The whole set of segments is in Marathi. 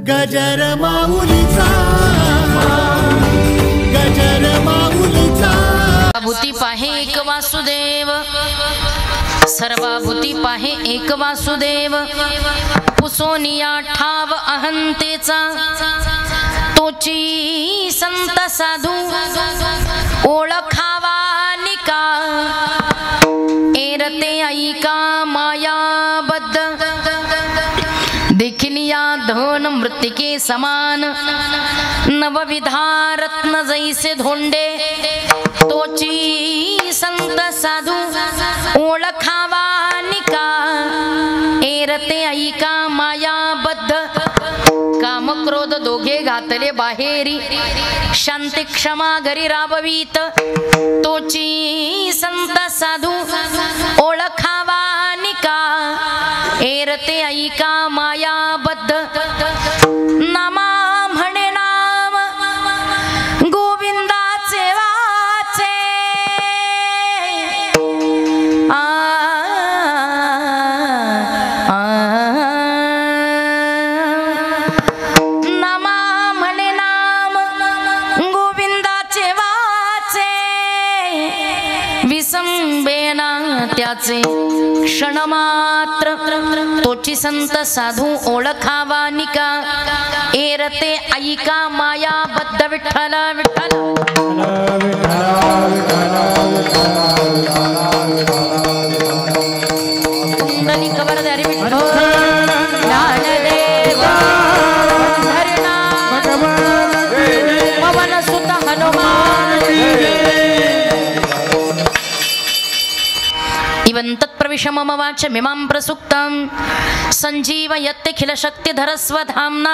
गजर माऊलीचा गजर माऊलीचा भूती पाहे एक वासुदेव सर्वभूती पाहे एक वासुदेव पुसोनिया ठाव अहंतेचा तोची संत साधू ओळखावा निका एरते ऐका मायाबद्ध देखिलिया धन मृत्तिके समान नवविधा रत्न जैसे धोंडे तोची संत साधू ओळखावा निका एरते ऐका मायाबद्ध काम क्रोध दोघे घातले बाहेरी शांती क्षमा घरी राबवीत तोची संत साधू ओळखावा निका एरते ऐका मायाबद्ध नामा म्हणे नाम गोविंदाचे वाचे नामा म्हणे नाम गोविंदाचे वाचे विसंबेना त्याचे क्षण मात्र तोची संत साधू ओळखावा निका एरते ऐका मायाबद्ध विठ्ठल विठ्ठल कुंडली कवर धरी विठ्ठल ज्ञानदेव धरणा पवन सुत हनुमान इवं तत्प्रविश मम वाच मिमां प्रसुक्तं सञ्जीवयत्यखिल शक्तिधरस्वधाम्ना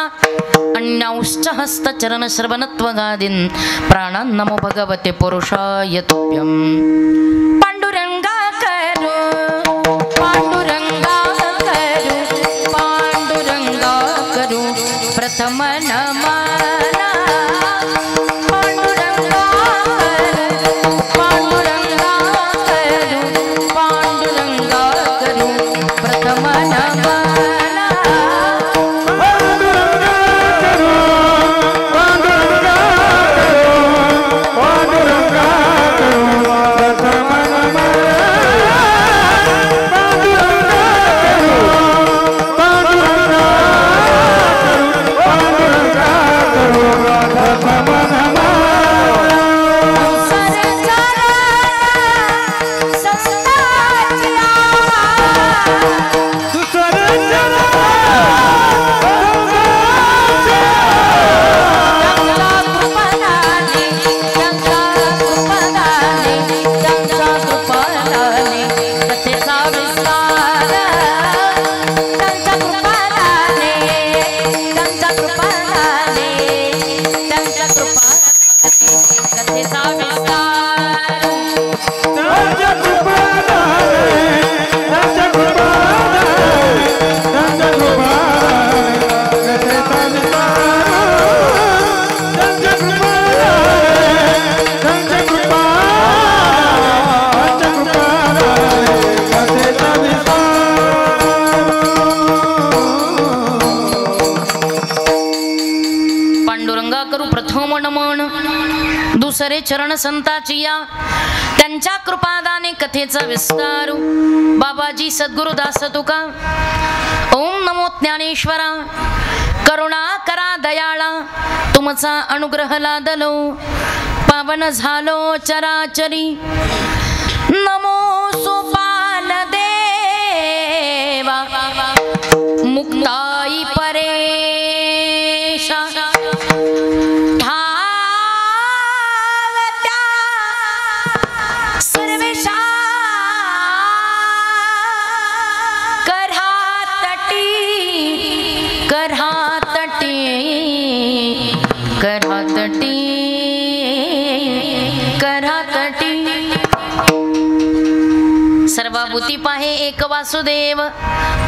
अन्यांश्च हस्तचरणश्रवणत्वगादीन् प्राणान् नमो भगवते पुरुषाय तुभ्यं पाण्डुरङ्गा करो पाण्डुरङ्गा करो पाण्डुरङ्गा करो प्रथम नमः दुसरे चरण संताचिया त्यांच्या कृपादाने कथेचा विस्तारू बाबाजी सद्गुरुदास तुका ओम नमो ज्ञानेश्वरा करुणा करा दयाळा तुमचा अनुग्रह लादलो पावन झालो चराचरी नमो सोपान देवा मुक्ताई परेशा सर्वभूती पाहे एक वासुदेव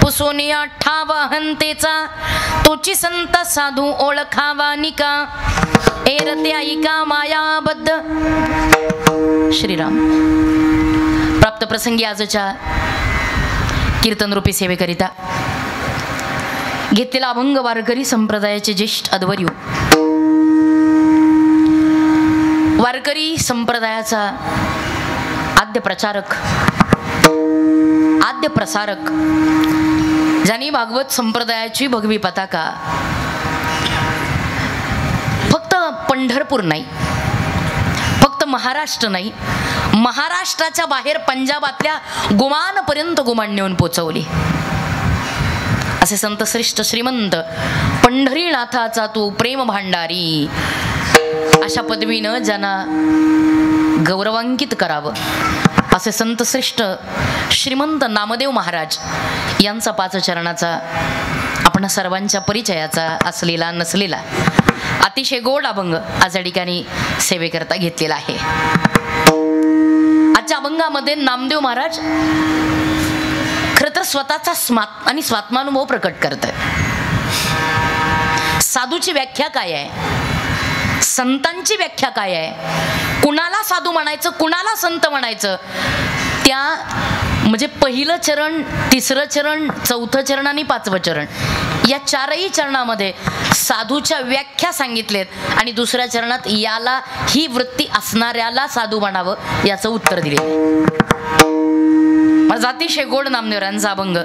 पुसोनिया ठाव अहंतेचा तोची संत साधू ओळखावा निका एरते ऐका मायाबद्ध श्रीराम प्राप्त प्रसंगी आजच्या कीर्तन रूपी सेवेकरिता घेतलेला अभंग वारकरी संप्रदायाचे ज्येष्ठ अध्वर्यू, वारकरी संप्रदायाचा आद्य प्रचारक, आद्य प्रसारक, ज्यांनी भागवत संप्रदायाची भगवी पताका फक्त पंढरपूर नाही, फक्त महाराष्ट्र नाही, महाराष्ट्राच्या बाहेर पंजाबातल्या गुमानपर्यंत गुमान नेऊन पोचवली. असे संत श्रेष्ठ श्रीमंत पंढरीनाथाचा तू प्रेम भांडारी, अशा पदवीनं ज्यांना गौरवांकित करावं असे संत श्रेष्ठ श्रीमंत नामदेव महाराज यांचा पाच चरणाचा आपण सर्वांच्या परिचयाचा असलेला नसलेला अतिशय गोड अभंग आज या ठिकाणी सेवेकरता घेतलेला आहे. आजच्या अभंगामध्ये नामदेव महाराज खरं तर स्वतःचा आणि स्वात्मानुभव प्रकट करतात. साधूची व्याख्या काय आहे, संतांची व्याख्या काय आहे, कुणाला साधू म्हणायचं, कुणाला संत म्हणायचं, त्या म्हणजे पहिलं चरण, तिसरं चरण, चौथं चरण आणि पाचवं चरण या चारही चरणामध्ये साधूच्या व्याख्या सांगितलेत आणि दुसऱ्या चरणात याला ही वृत्ती असणाऱ्याला साधू म्हणावं याचं उत्तर दिले. अतिशय गोड नामदेवरांचा अभंग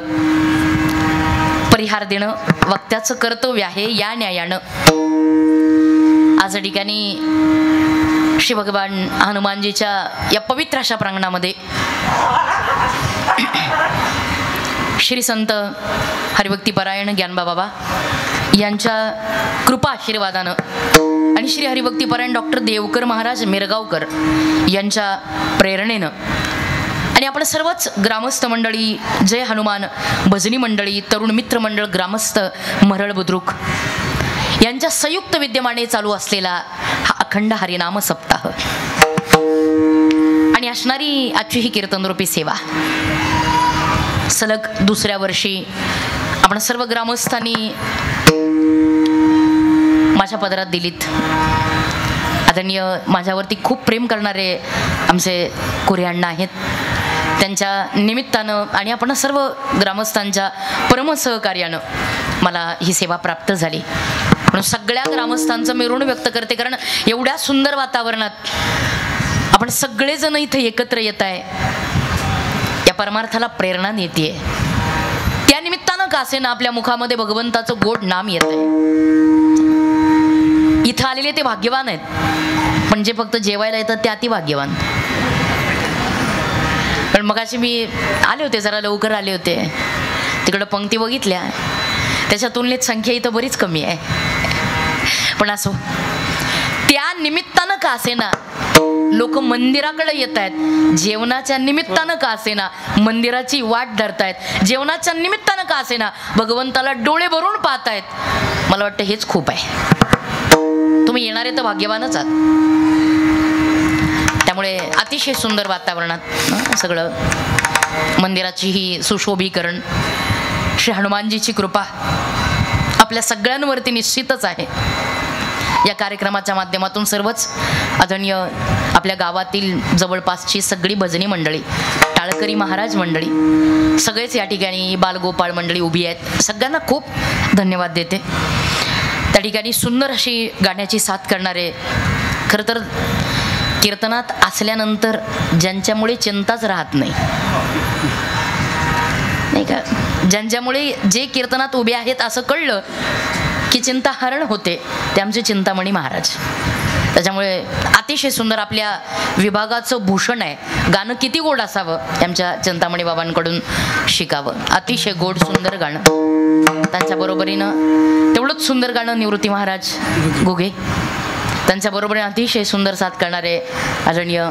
परिहार देणं वक्त्याचं कर्तव्य आहे. या न्यायानं आज या ठिकाणी श्री भगवान हनुमानजीच्या या पवित्र अशा प्रांगणामध्ये श्री संत हरिभक्तीपरायण ज्ञानबा बाबा यांच्या कृपा आशीर्वादानं आणि श्री हरिभक्तीपरायण डॉक्टर देवकर महाराज मिरगावकर यांच्या प्रेरणेनं आणि आपण सर्वच ग्रामस्थ मंडळी, जय हनुमान भजनी मंडळी, तरुण मित्र मंडळ, ग्रामस्थ मरळ बुद्रुक यांच्या संयुक्त विद्यमाने चालू असलेला हा अखंड हरिनाम सप्ताह आणि असणारी आजची ही कीर्तनरूपी सेवा सलग दुसऱ्या वर्षी आपण सर्व ग्रामस्थांनी माझ्या पदरात दिलीत. आदरणीय माझ्यावरती खूप प्रेम करणारे आमचे कोऱ्यांना आहेत, त्यांच्या निमित्तानं आणि आपण सर्व ग्रामस्थांच्या परमसहकार्यानं मला ही सेवा प्राप्त झाली. म्हणून सगळ्या ग्रामस्थांचं मी ऋण व्यक्त करते, कारण एवढ्या सुंदर वातावरणात आपण सगळेजण इथे एकत्र येत आहे, या परमार्थाला प्रेरणा देते. त्या निमित्तानं का असेना आपल्या मुखामध्ये भगवंताचं गोड नाम येत आहे. इथं आलेले ते भाग्यवान आहेत, पण जे फक्त जेवायला येतात ते अति भाग्यवान. पण मगाशी मी आले होते, जरा लवकर आले होते, तिकडं पंक्ती बघितल्या, त्याच्या तुलनेत संख्या इथं बरीच कमी आहे. पण असो, त्या निमित्तानं का असेना लोक मंदिराकडे येत आहेत, जेवणाच्या निमित्तानं का असेना मंदिराची वाट धरतायत, जेवणाच्या निमित्तानं का असेना भगवंताला डोळे भरून पाहतायत. मला वाटतं हेच खूप आहे. तुम्ही येणारे तर भाग्यवानच आहात. त्यामुळे अतिशय सुंदर वातावरणात सगळं मंदिराची ही सुशोभीकरण, श्री हनुमानजीची कृपा आपल्या सगळ्यांवरती निश्चितच आहे. या कार्यक्रमाच्या माध्यमातून सर्वच आदरणीय आपल्या गावातील जवळपासची सगळी भजनी मंडळी, टाळकरी महाराज मंडळी, सगळेच या ठिकाणी बालगोपाळ मंडळी उभी आहेत, सगळ्यांना खूप धन्यवाद देते. त्या ठिकाणी सुंदर अशी गाण्याची साथ करणारे, खरं तर कीर्तनात असल्यानंतर ज्यांच्यामुळे चिंताच राहत नाही, नाही का, ज्यांच्यामुळे जे कीर्तनात उभे आहेत असं कळलं की चिंता हरण होते, ते आमचे चिंतामणी महाराज. त्याच्यामुळे अतिशय सुंदर आपल्या विभागाचं भूषण आहे. गाणं किती गोड असावं आमच्या चिंतामणी बाबांकडून शिकावं. अतिशय गोड सुंदर गाणं. त्यांच्या बरोबरीनं तेवढंच सुंदर गाणं निवृत्ती महाराज गुगे, त्यांच्या बरोबरीनं अतिशय सुंदर साथ करणारे आदरणीय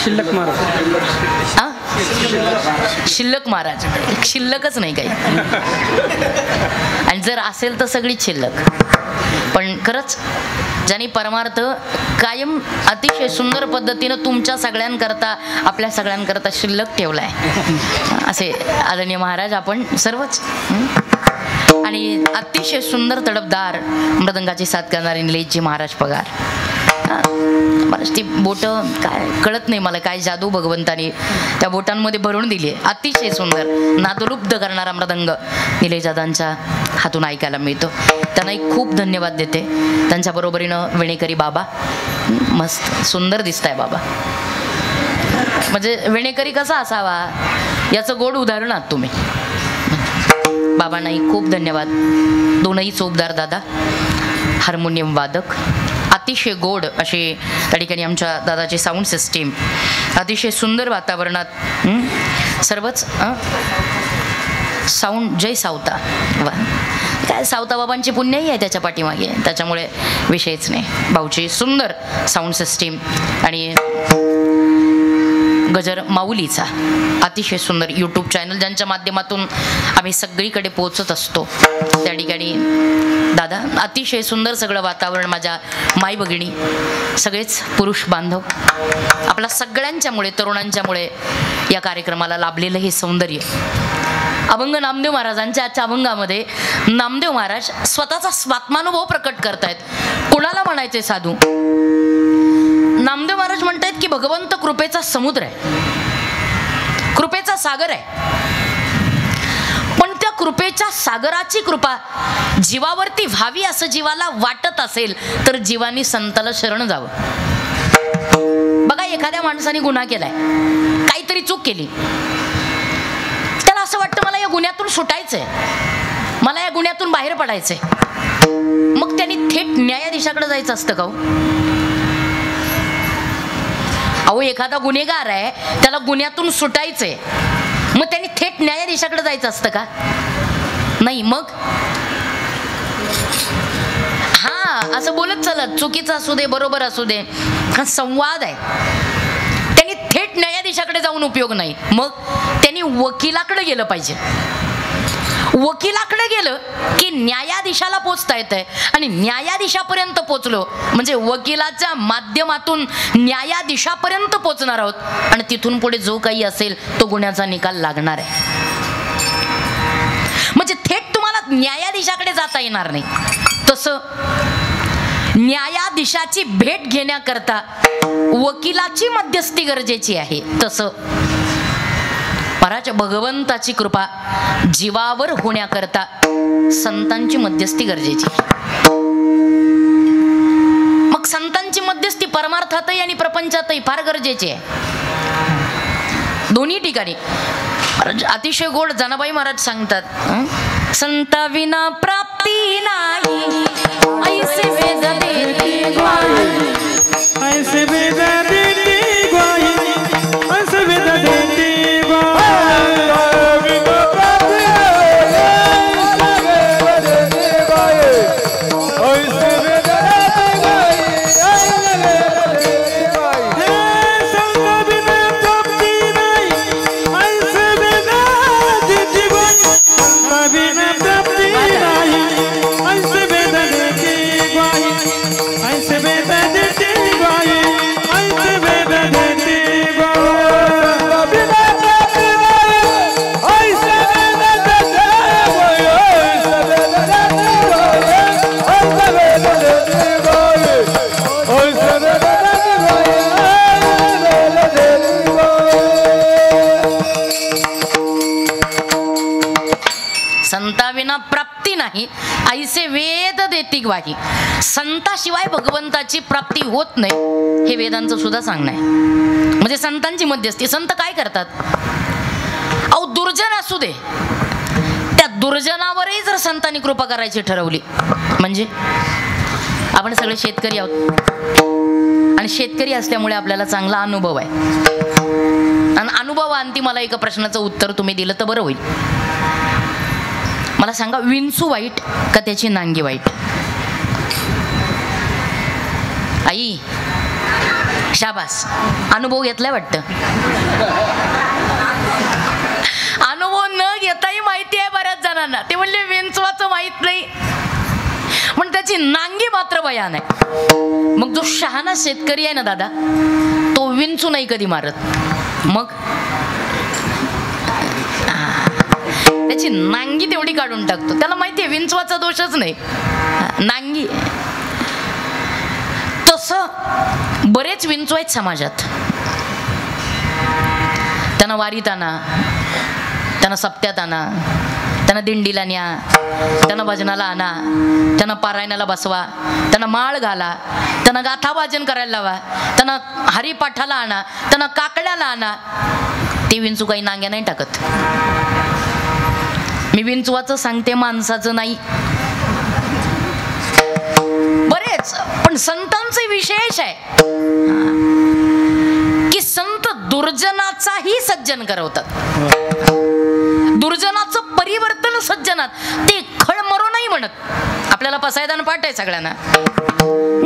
शिल्लक महाराज. शिल्लक महाराज, शिल्लकच नाही काही, आणि जर असेल तर सगळीच शिल्लक. पण खरंच ज्यांनी परमार्थ कायम अतिशय सुंदर पद्धतीनं तुमच्या सगळ्यांकरता, आपल्या सगळ्यांकरता शिल्लक ठेवलाय, असे आदरणीय महाराज आपण सर्वच. आणि अतिशय सुंदर तडफदार मृदंगाची साथ करणारे निलेशजी महाराज पगार. ती बोटं काय कळत नाही मला, काय जादू भगवंतानी त्या बोटांमध्ये भरून दिली आहे. अतिशय सुंदर नादरुब्ध करणारा मृदंग निलेश दादांच्या हातून ऐकायला मिळतो. त्यांनाही खूप धन्यवाद देते. त्यांच्या बरोबरीनं वेणेकरी बाबा, मस्त सुंदर दिसताय बाबा. म्हणजे वेणेकरी कसा असावा याचं गोड उदाहरण आहात तुम्ही. बाबांनाही खूप धन्यवाद. दोनही चोपदार दादा, हार्मोनियम वादक, अतिशय गोड असे त्या ठिकाणी आमच्या दादाची साऊंड सिस्टीम, अतिशय सुंदर वातावरणात सर्वच साऊंड. जय सावता. वा, काय सावता बाबांची पुण्यही आहे त्याच्या पाठीमागे, त्याच्यामुळे विषयच नाही. भाऊची सुंदर साऊंड सिस्टीम आणि गजर माऊलीचा अतिशय सुंदर यूट्यूब चॅनल ज्यांच्या माध्यमातून आम्ही सगळीकडे पोहोचत असतो. त्या ठिकाणी दादा अतिशय सुंदर सगळं वातावरण. माझ्या माई भगिनी, सगळेच पुरुष बांधव, आपल्या सगळ्यांच्यामुळे, तरुणांच्यामुळे या कार्यक्रमाला लाभलेलं हे सौंदर्य. अभंग नामदेव महाराजांच्या आजच्या अभंगामध्ये नामदेव महाराज स्वतःचा स्वात्मानुभव प्रकट करतायत. कुणाला म्हणायचे साधू? नामदेव महाराज म्हणतायत की भगवंत कृपेचा समुद्र आहे, कृपेचा सागर आहे. पण त्या कृपेच्या सागराची कृपा जीवावरती व्हावी असं जीवाला वाटत असेल तर जीवानी संताला शरण जावं. बघा, एखाद्या माणसाने गुन्हा केलाय, काहीतरी चूक केली, त्याला असं वाटतं मला या गुन्ह्यातून सुटायचंय, मला या गुन्ह्यातून बाहेर पडायचंय. मग त्यांनी थेट न्यायाधीशाकडे जायचं असतं का? अहो, एखादा गुन्हेगार आहे, त्याला गुन्ह्यातून सुटायचंय, मग त्यांनी थेट न्यायाधीशाकडे जायचं असतं का? नाही. मग हा असं बोलत चलत, चुकीचं असू दे बरोबर असू दे, हा संवाद आहे. त्यांनी थेट न्यायाधीशाकडे जाऊन उपयोग नाही. मग त्यांनी वकिलाकडे गेलं पाहिजे. वकिलाकडे गेलं की न्यायाधीशाला पोचता येतंय, आणि न्यायाधीशापर्यंत पोचलो म्हणजे वकिलाच्या माध्यमातून न्यायाधीशापर्यंत पोचणार आहोत, आणि तिथून पुढे जो काही असेल तो गुन्ह्याचा निकाल लागणार आहे. म्हणजे थेट तुम्हाला न्यायाधीशाकडे जाता येणार नाही. तसं न्यायाधीशाची भेट घेण्याकरता वकिलाची मध्यस्थी गरजेची आहे. तसं महाराज भगवंताची कृपा जीवावर होण्याकरता संतांची मध्यस्थी गरजेची. मग संतांची मध्यस्थी परमार्थातही आणि प्रपंचातही फार गरजेची आहे. दोन्ही ठिकाणी अतिशय गोड जनाबाई महाराज सांगतात, संता विना प्राप्ती नाही, ऐसे वेद देती ग्वाही, ऐसे वेद देती ग्वाही, ऐसे वेद देती संताविना प्राप्ती नाही, ऐसे वेद देती ग्वाही. संताशिवाय भगवंताची प्राप्ती होत नाही, हे वेदांचं सुद्धा सांगणं आहे. म्हणजे संतांची मध्यस्थी. संत काय करतात? अहो, दुर्जन असू दे, त्या दुर्जनावरही जर संतांनी कृपा करायची ठरवली, म्हणजे आपण सगळे शेतकरी आहोत, आणि शेतकरी असल्यामुळे आपल्याला चांगला अनुभव आहे, आणि अनुभवांती मला एका प्रश्नाचं उत्तर तुम्ही दिलं तर बरं होईल. मला सांगा, विंचू वाईट का त्याची नांगी वाईट? आई शाबास, अनुभव घेतलाय वाटतं. अनुभव न घेताही माहिती आहे बऱ्याच जणांना. ते म्हणले विंचवाचं माहित नाही, पण त्याची नांगी मात्र भयान आहे. मग जो शहाणा शेतकरी आहे ना दादा, तो विंचू नाही कधी मारत. मग त्याची नांगी तेवढी काढून टाकतो. त्याला माहितीये विंचवाचा दोषच नाही, नांगी. तस असं बरेच विंचू आहेत समाजात. त्यांना वारीत आणा, त्यांना सप्त्यात आणा, त्यांना दिंडीला न्या, त्यांना भजनाला आणा, त्यांना पारायणाला बसवा, त्यांना माळ घाला, त्यांना गाथा वाजन करायला लावा, त्यांना हरिपाठाला आणा, त्यांना काकड्याला आणा. ते विंचू काही नांग्या नाही टाकत. मी विंचवाचं सांगते, माणसाचं नाही. बरेच पण संतांचे विशेष आहे की संत दुर्जनाचाही सज्जन करवतात. दुर्जनाचं परिवर्तन सज्जनात. ते खळ मरो नाही म्हणत. आपल्याला पसायदान पाठ आहे सगळ्यांना.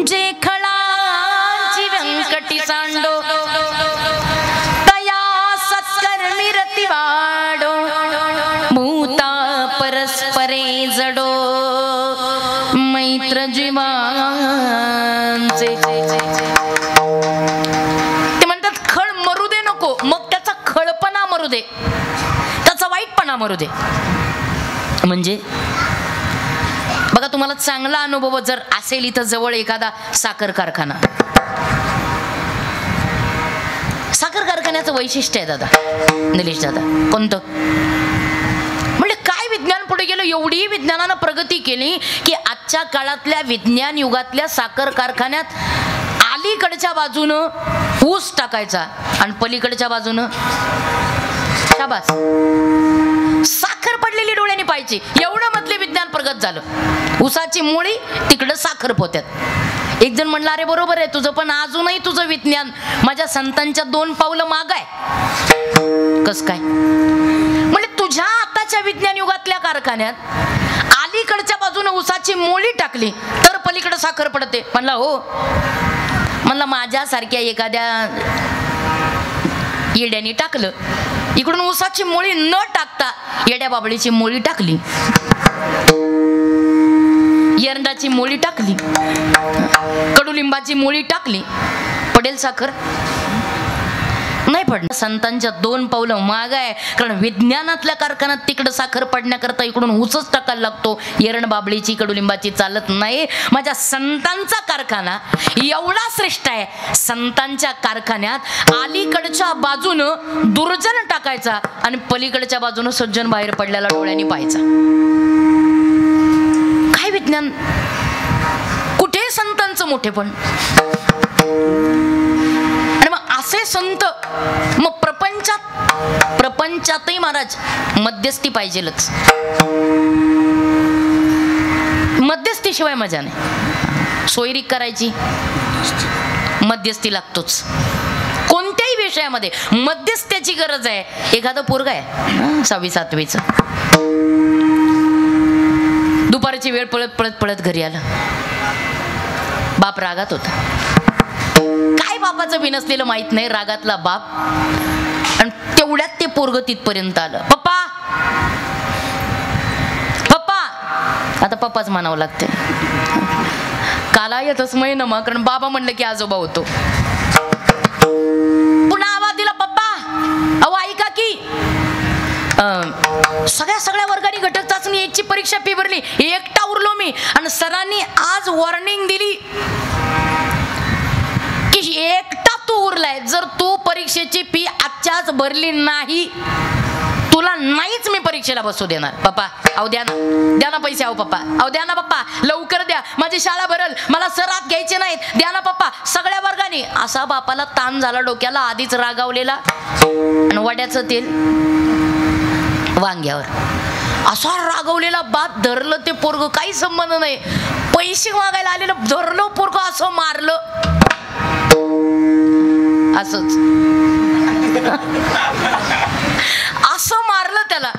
जे खळांची व्यंकटी सांडो तया सत्कर्मी रती वाडो भूता परस्परे जडो मैत्र जीवांचे. ते म्हणतात खळ मरू दे नको, मग त्याचा खळपणा मरू दे, त्याचा वाईटपणा मरू दे. म्हणजे बघा, तुम्हाला चांगला अनुभव जर असेल इथं जवळ एखादा साखर कारखाना. साखर कारखान्याचं वैशिष्ट्य आहे दादा, निलेश दादा, कोणतं? म्हणजे काय विज्ञान पुढे गेलं, एवढी विज्ञानानं प्रगती केली की आजच्या काळातल्या विज्ञान युगातल्या साखर कारखान्यात अलीकडच्या बाजूनं ऊस टाकायचा आणि पलीकडच्या बाजूनं शाबास साखर पडलेली डोळ्यांनी पाहिजे, एवढं मधले विज्ञान प्रगत झालं. ऊसाची मुळी तिकडं साखर पोत्यात. एक जण म्हणला, अरे बरोबर आहे तुझं, पण अजूनही तुझं विज्ञान माझ्या संतांच्या 2 पावलं माग आहे. कस काय? म्हणजे तुझ्या आताच्या विज्ञान युगातल्या कारखान्यात अलीकडच्या बाजूने ऊसाची मुळी टाकली तर पलीकडे साखर पडते. म्हणला हो. म्हणला माझ्यासारख्या एखाद्या येड्याने टाकलं, इकडून ऊसाची मुळी न टाकता येड्या बाबळीची मुळी टाकली, एरंडाची मुळी टाकली, कडुलिंबाची मुळी टाकली, पडेल साखर? नाही पडणार. संतांच्या 2 पावलं माग आहे. कारण विज्ञानातल्या कारखान्यात तिकडं साखर पडण्याकरता इकडून ऊसच टाकायला लागतो, एरंड बाबळीची कडुलिंबाची चालत नाही. माझ्या संतांचा कारखाना एवढा श्रेष्ठ आहे, संतांच्या कारखान्यात अलीकडच्या बाजूनं दुर्जन टाकायचा आणि पलीकडच्या बाजूनं सज्जन बाहेर पडलेला डोळ्यांनी पाहायचा. काय विज्ञान, कुठे संतांचं मोठेपण. आणि मग असे संत, मग प्रपंचातही महाराज मध्यस्थी पाहिजेलच. मध्यस्थीशिवाय मजा नाही. सोयरीक करायची मध्यस्थी लागतोच. कोणत्याही विषयामध्ये मध्यस्थ्याची गरज आहे. एखादं पोरग आहे 6वी-7वीचं, दुपारची वेळ पळत घरी आलं. बाप रागात होता. काय बापाचं बिनसलेलं माहित नाही, रागातला बाप. आणि तेवढ्यात ते पोरग तिथपर्यंत आलं. पप्पा पप्पा, आता पप्पाच म्हणावं लागते. काला येतच मै नमा, कारण बाबा म्हणलं की आजोबा होतो. पुन्हा आवाज दिला, पप्पा अहो ऐका की सगळ्या वर्गाने घटक चाचणी 1ची परीक्षा फी भरली, एकटा उरलो मी. आणि सरांनी आज वॉर्निंग दिली की एकटा तू उरलाय, जर तू परीक्षेची फी आजच्याच भरली नाही तुला नाहीच मी परीक्षेला बसू देणार. पप्पा अहो द्या ना पैसे. अहो पप्पा अहो द्या ना पप्पा, लवकर द्या, माझी शाळा भरल, मला सर आत घ्यायचे नाहीत, द्या ना पप्पा. सगळ्या वर्गाने. असा बापाला ताण झाला डोक्याला, आधीच रागावलेला. आणि वड्याचं तेल वांग्यावर. असा रागवलेला बाप धरलं ते पोरग, काही संबंध नाही, पैसे मागायला आलेलं धरलं पोरग, असं मारलं. असंच असं मारलं त्याला.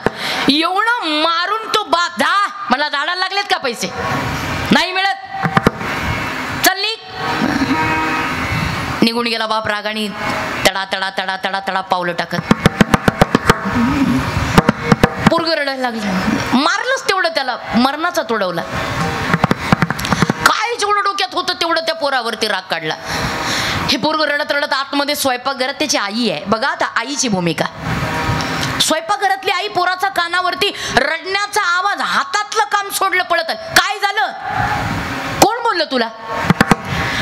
एवढं मारून तो बाप मला झाडाला लागलेत का पैसे नाही मिळत, चल निघून गेला बाप रागाने. तडा तडा तडा तडा तडा पावलं टाकत पोरग रडायला लागलं. मारलंच तेवढं त्याला, मरणाचा तोडवला. काय जेवढं डोक्यात होतं तेवढं त्या पोरावरती राग काढला. हे पोरग रडत रडत आतमध्ये स्वयंपाकघरात त्याची आई आहे. बघा आता आईची भूमिका. स्वयंपाकघरातली आई पोराचा कानावरती रडण्याचा आवाज, हातातलं काम सोडलं पळत. काय झालं, कोण बोललं तुला,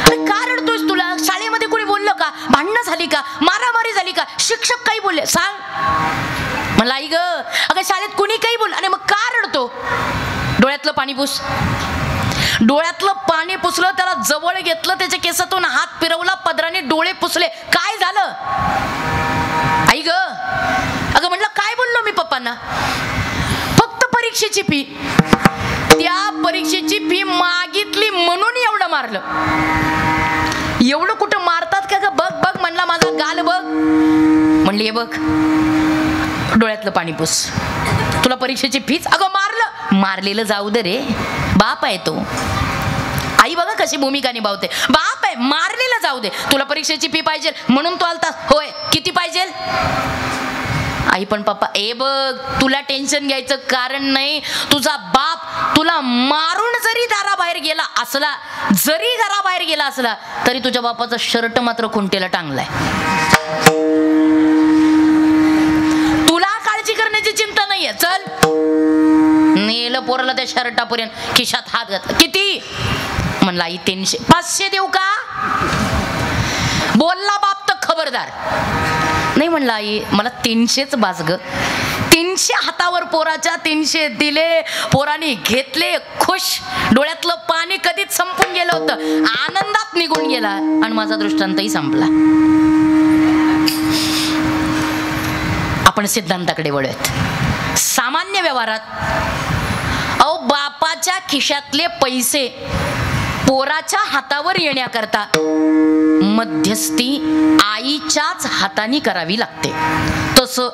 का रडतोयस झाली का, मारामारी झाली का, शिक्षक काही बोलले सांग. म्हणलं आई ग, अगं शाळेत कुणी काही बोल. आणि मग का रडतो? डोळ्यातलं पाणी पुस. डोळ्यातलं पाणी पुसलं, त्याला जवळ घेतलं, त्याच्या केसातून हात फिरवला, पदराने डोळे पुसले. काय झालं आई ग? अगं म्हणलं काय बोललो मी पप्पांना? फक्त परीक्षेची फी. त्या परीक्षेची फी मागितली म्हणून एवढं मारलं. एवढं कुठं मारतात का ग? बघ बघ म्हणला माझा गाल बघ. म्हणली हे बघ, डोळ्यातलं पाणी पुस, तुला परीक्षेची फीच. अगं मारलं. मारलेलं जाऊ दे रे, बाप आहे तो. आई बघा कशी भूमिका निभावते. बाप आहे, मारलेलं जाऊ दे, तुला परीक्षेची फी पाहिजे म्हणून तू आलता होय, किती पाहिजे? आई पण पप्पा ए बघ, तुला टेन्शन घ्यायचं कारण नाही. तुझा बाप तुला मारून जरी दाराबाहेर गेला असला, जरी घराबाहेर गेला असला, तरी तुझ्या बापाचा शर्ट मात्र खुंटेला टांगलाय. तुला काळजी करण्याची चिंता नाहीये. चल, नेलं पोराला त्या शर्टापर्यंत, खिशात हात घातला. किती? म्हणला आई 300. 500 देऊ का? बोलला बाप तर खबरदार. नाही म्हणला आई, मला 300च बास ग. 300 हातावर पोराच्या 300 दिले. पोराने घेतले, खुश. डोळ्यातलं पाणी कधीच संपून गेलं होतं, आनंदात निघून गेला आणि माझा दृष्टांतही संपला. आपण सिद्धांताकडे वळूयात. सामान्य व्यवहारात अहो बापाच्या खिशातले पैसे पोराच्या हातावर येण्याकरता मध्यस्थी आईच्याच हाताने करावी लागते. तसं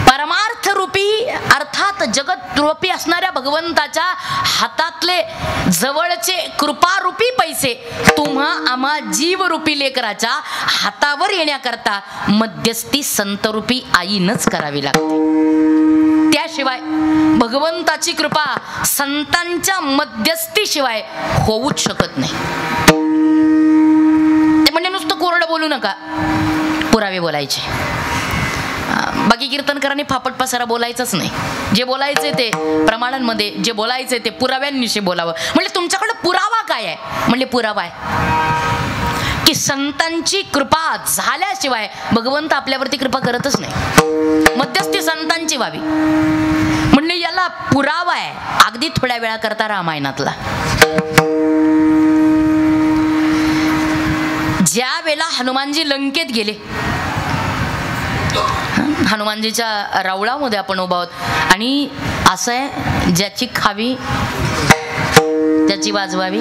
परमार्थ रूपी अर्थात जगत रूपी असणाऱ्या भगवंताच्या हातातले जवळचे कृपारूपी पैसे तुम्हा आम्हा जीवरूपी लेकराच्या हातावर येण्याकरता मध्यस्थी संतरूपी आईनच करावी लागते. त्याशिवाय भगवंताची कृपा संतांच्या मध्यस्थीशिवाय होऊच शकत नाही. ते म्हणजे नुसतं कोरडं बोलू नका, पुरावे बोलायचे. बाकी कीर्तनकारांनी फापट पसारा बोलायचंच नाही. जे बोलायचे ते प्रमाणांमध्ये, जे बोलायचे ते पुराव्यांनिशी बोलावं. म्हणजे तुमच्याकडे पुरावा काय आहे? म्हणजे पुरावा आहे की संतांची कृपा झाल्याशिवाय भगवंत आपल्यावरती कृपा करतच नाही. मध्यस्थी संतांची व्हावी म्हणजे याला पुरावा आहे. अगदी थोड्या वेळा करता रामायणातला. ज्या वेळेला हनुमानजी लंकेत गेले, हनुमानजीच्या रावळामध्ये आपण उभा आहोत आणि असं आहे, ज्याची खावी त्याची वाजवावी.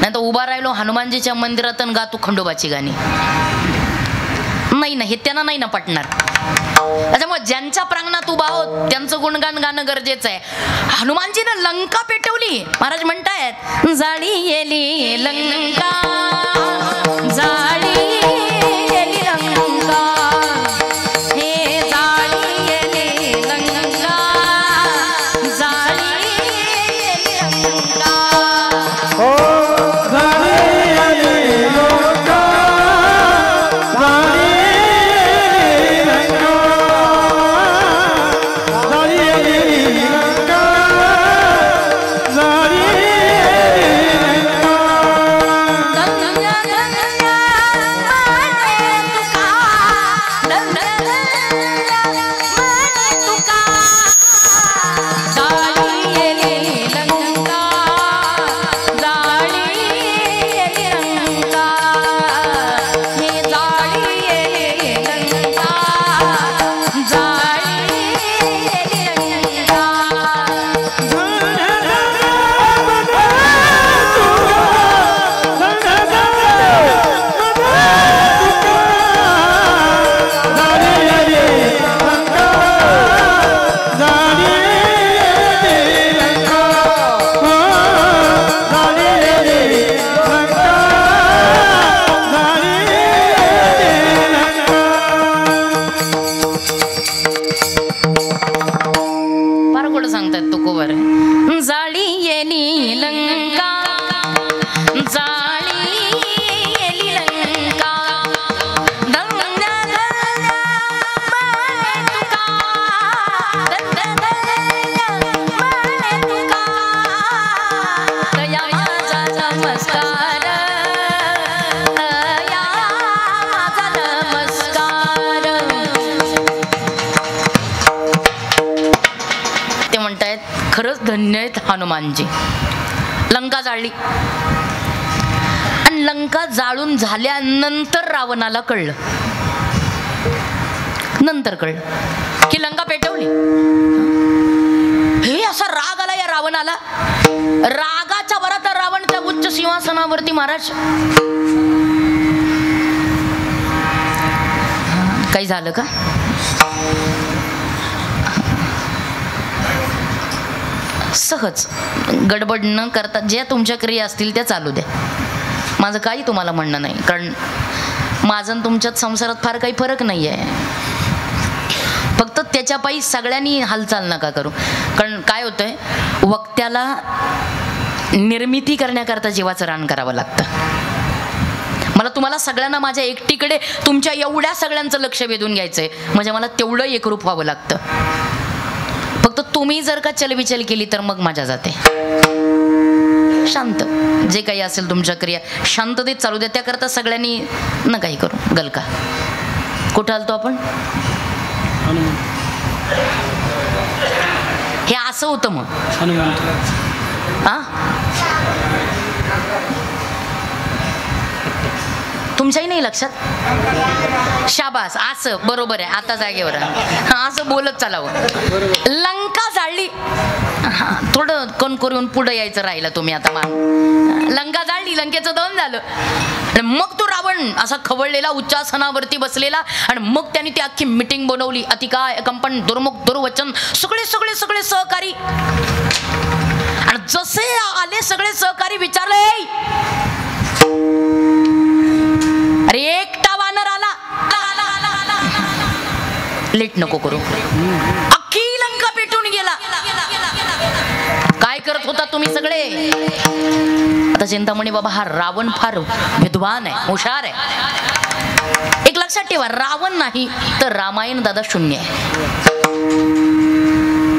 नाही तर उभा राहिलो हनुमानजीच्या मंदिरात आणि गातो खंडोबाची गाणी. नाही ना, हे त्यांना नाही ना पटणार. त्याच्यामुळे ज्यांच्या प्रांगणात उभा आहोत त्यांचं गुणगान गाणं गरजेचं आहे. हनुमानजीनं लंका पेटवली. महाराज म्हणतायत, जाळी येली लंका, जाळी येली लंका, हे जाळी येली लंका, जाळी येली लंका. खरंच धन्य आहेत हनुमानजी. लंका जाळली आणि लंका जाळून झाल्यानंतर रावणाला कळलं, नंतर कळलं की लंका पेटवली. हे असा राग आला या रावणाला. रागाच्या भरात रावण त्या उच्च सिंहासनावरती महाराज काही झालं का? सहज गडबड न करता ज्या तुमच्या क्रिया असतील त्या चालू द्या. माझं काही तुम्हाला म्हणणं नाही, कारण माझं आणि तुमच्यात संसारात फार काही फरक नाही आहे. फक्त त्याच्या पायी सगळ्यांनी हालचाल नका करू. कारण काय होतंय, वक्त्याला निर्मिती करण्याकरता जीवाचं रान करावं लागतं. मला तुम्हाला सगळ्यांना माझ्या एकटीकडे तुमच्या एवढ्या सगळ्यांचं लक्ष वेधून घ्यायचंय, म्हणजे मला तेवढं एकरूप व्हावं लागतं. फक्त तुम्ही जर का चलबिचल केली तर मग मजा जाते. शांत जे काही असेल तुमच्या क्रिया शांततेत चालू द्या. त्याकरता सगळ्यांनी न काही करू. गलका कुठं आलतो आपण? हे असं होतं मग हा तुमच्याही नाही लक्षात? शाबास, असं बरोबर आहे. आता जागेवर असं बोलत चालावं. लंका जाळली, थोडं कोण करून पुढे यायचं राहिलं तुम्ही. आता लंका जाळली, लंकेचं दहन झालं आणि मग तो रावण असा खवळलेला उच्चासनावरती बसलेला आणि मग त्यांनी ती अख्खी मिटिंग बनवली. अतिकाय, कंपन, दुर्मुख, दुर्वचन, सगळे सगळे सगळे सहकारी. आणि जसे आले सगळे सहकारी विचारले, अरे एकटा वानर आला, लेट नको करू, अख्खी लंका पेटून गेला. काय करत होता तुम्ही सगळे? आता चिंतामणी बाबा, हा रावण फार विद्वान आहे, हुशार आहे. एक लक्षात ठेवा, रावण नाही तर रामायण दादा शून्य आहे.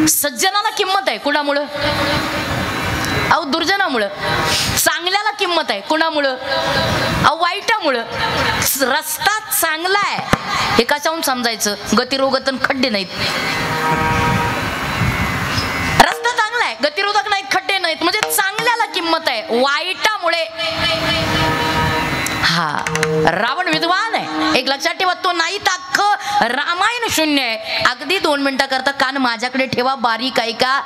सज्जनाला किंमत आहे कुणामुळं? अहो दुर्जनामुळं. चांगल्याला किंमत आहे कुणामुळं? अहो वाईटामुळं. रस्ता चांगला आहे हे कशाहून समजायचं? गतिरोधक खड्डे नाहीत. रस्ता चांगला आहे, गतिरोधक नाहीत, खड्डे नाहीत, म्हणजे चांगल्याला किंमत आहे. वाईटामुळे हा रावण विद्वान आहे. एक लक्षात ठेवा, तो नाही तर अख्खं रामायण शून्य आहे. अगदी 2 मिनिटा करता कान माझ्याकडे ठेवा. बारीक ऐका,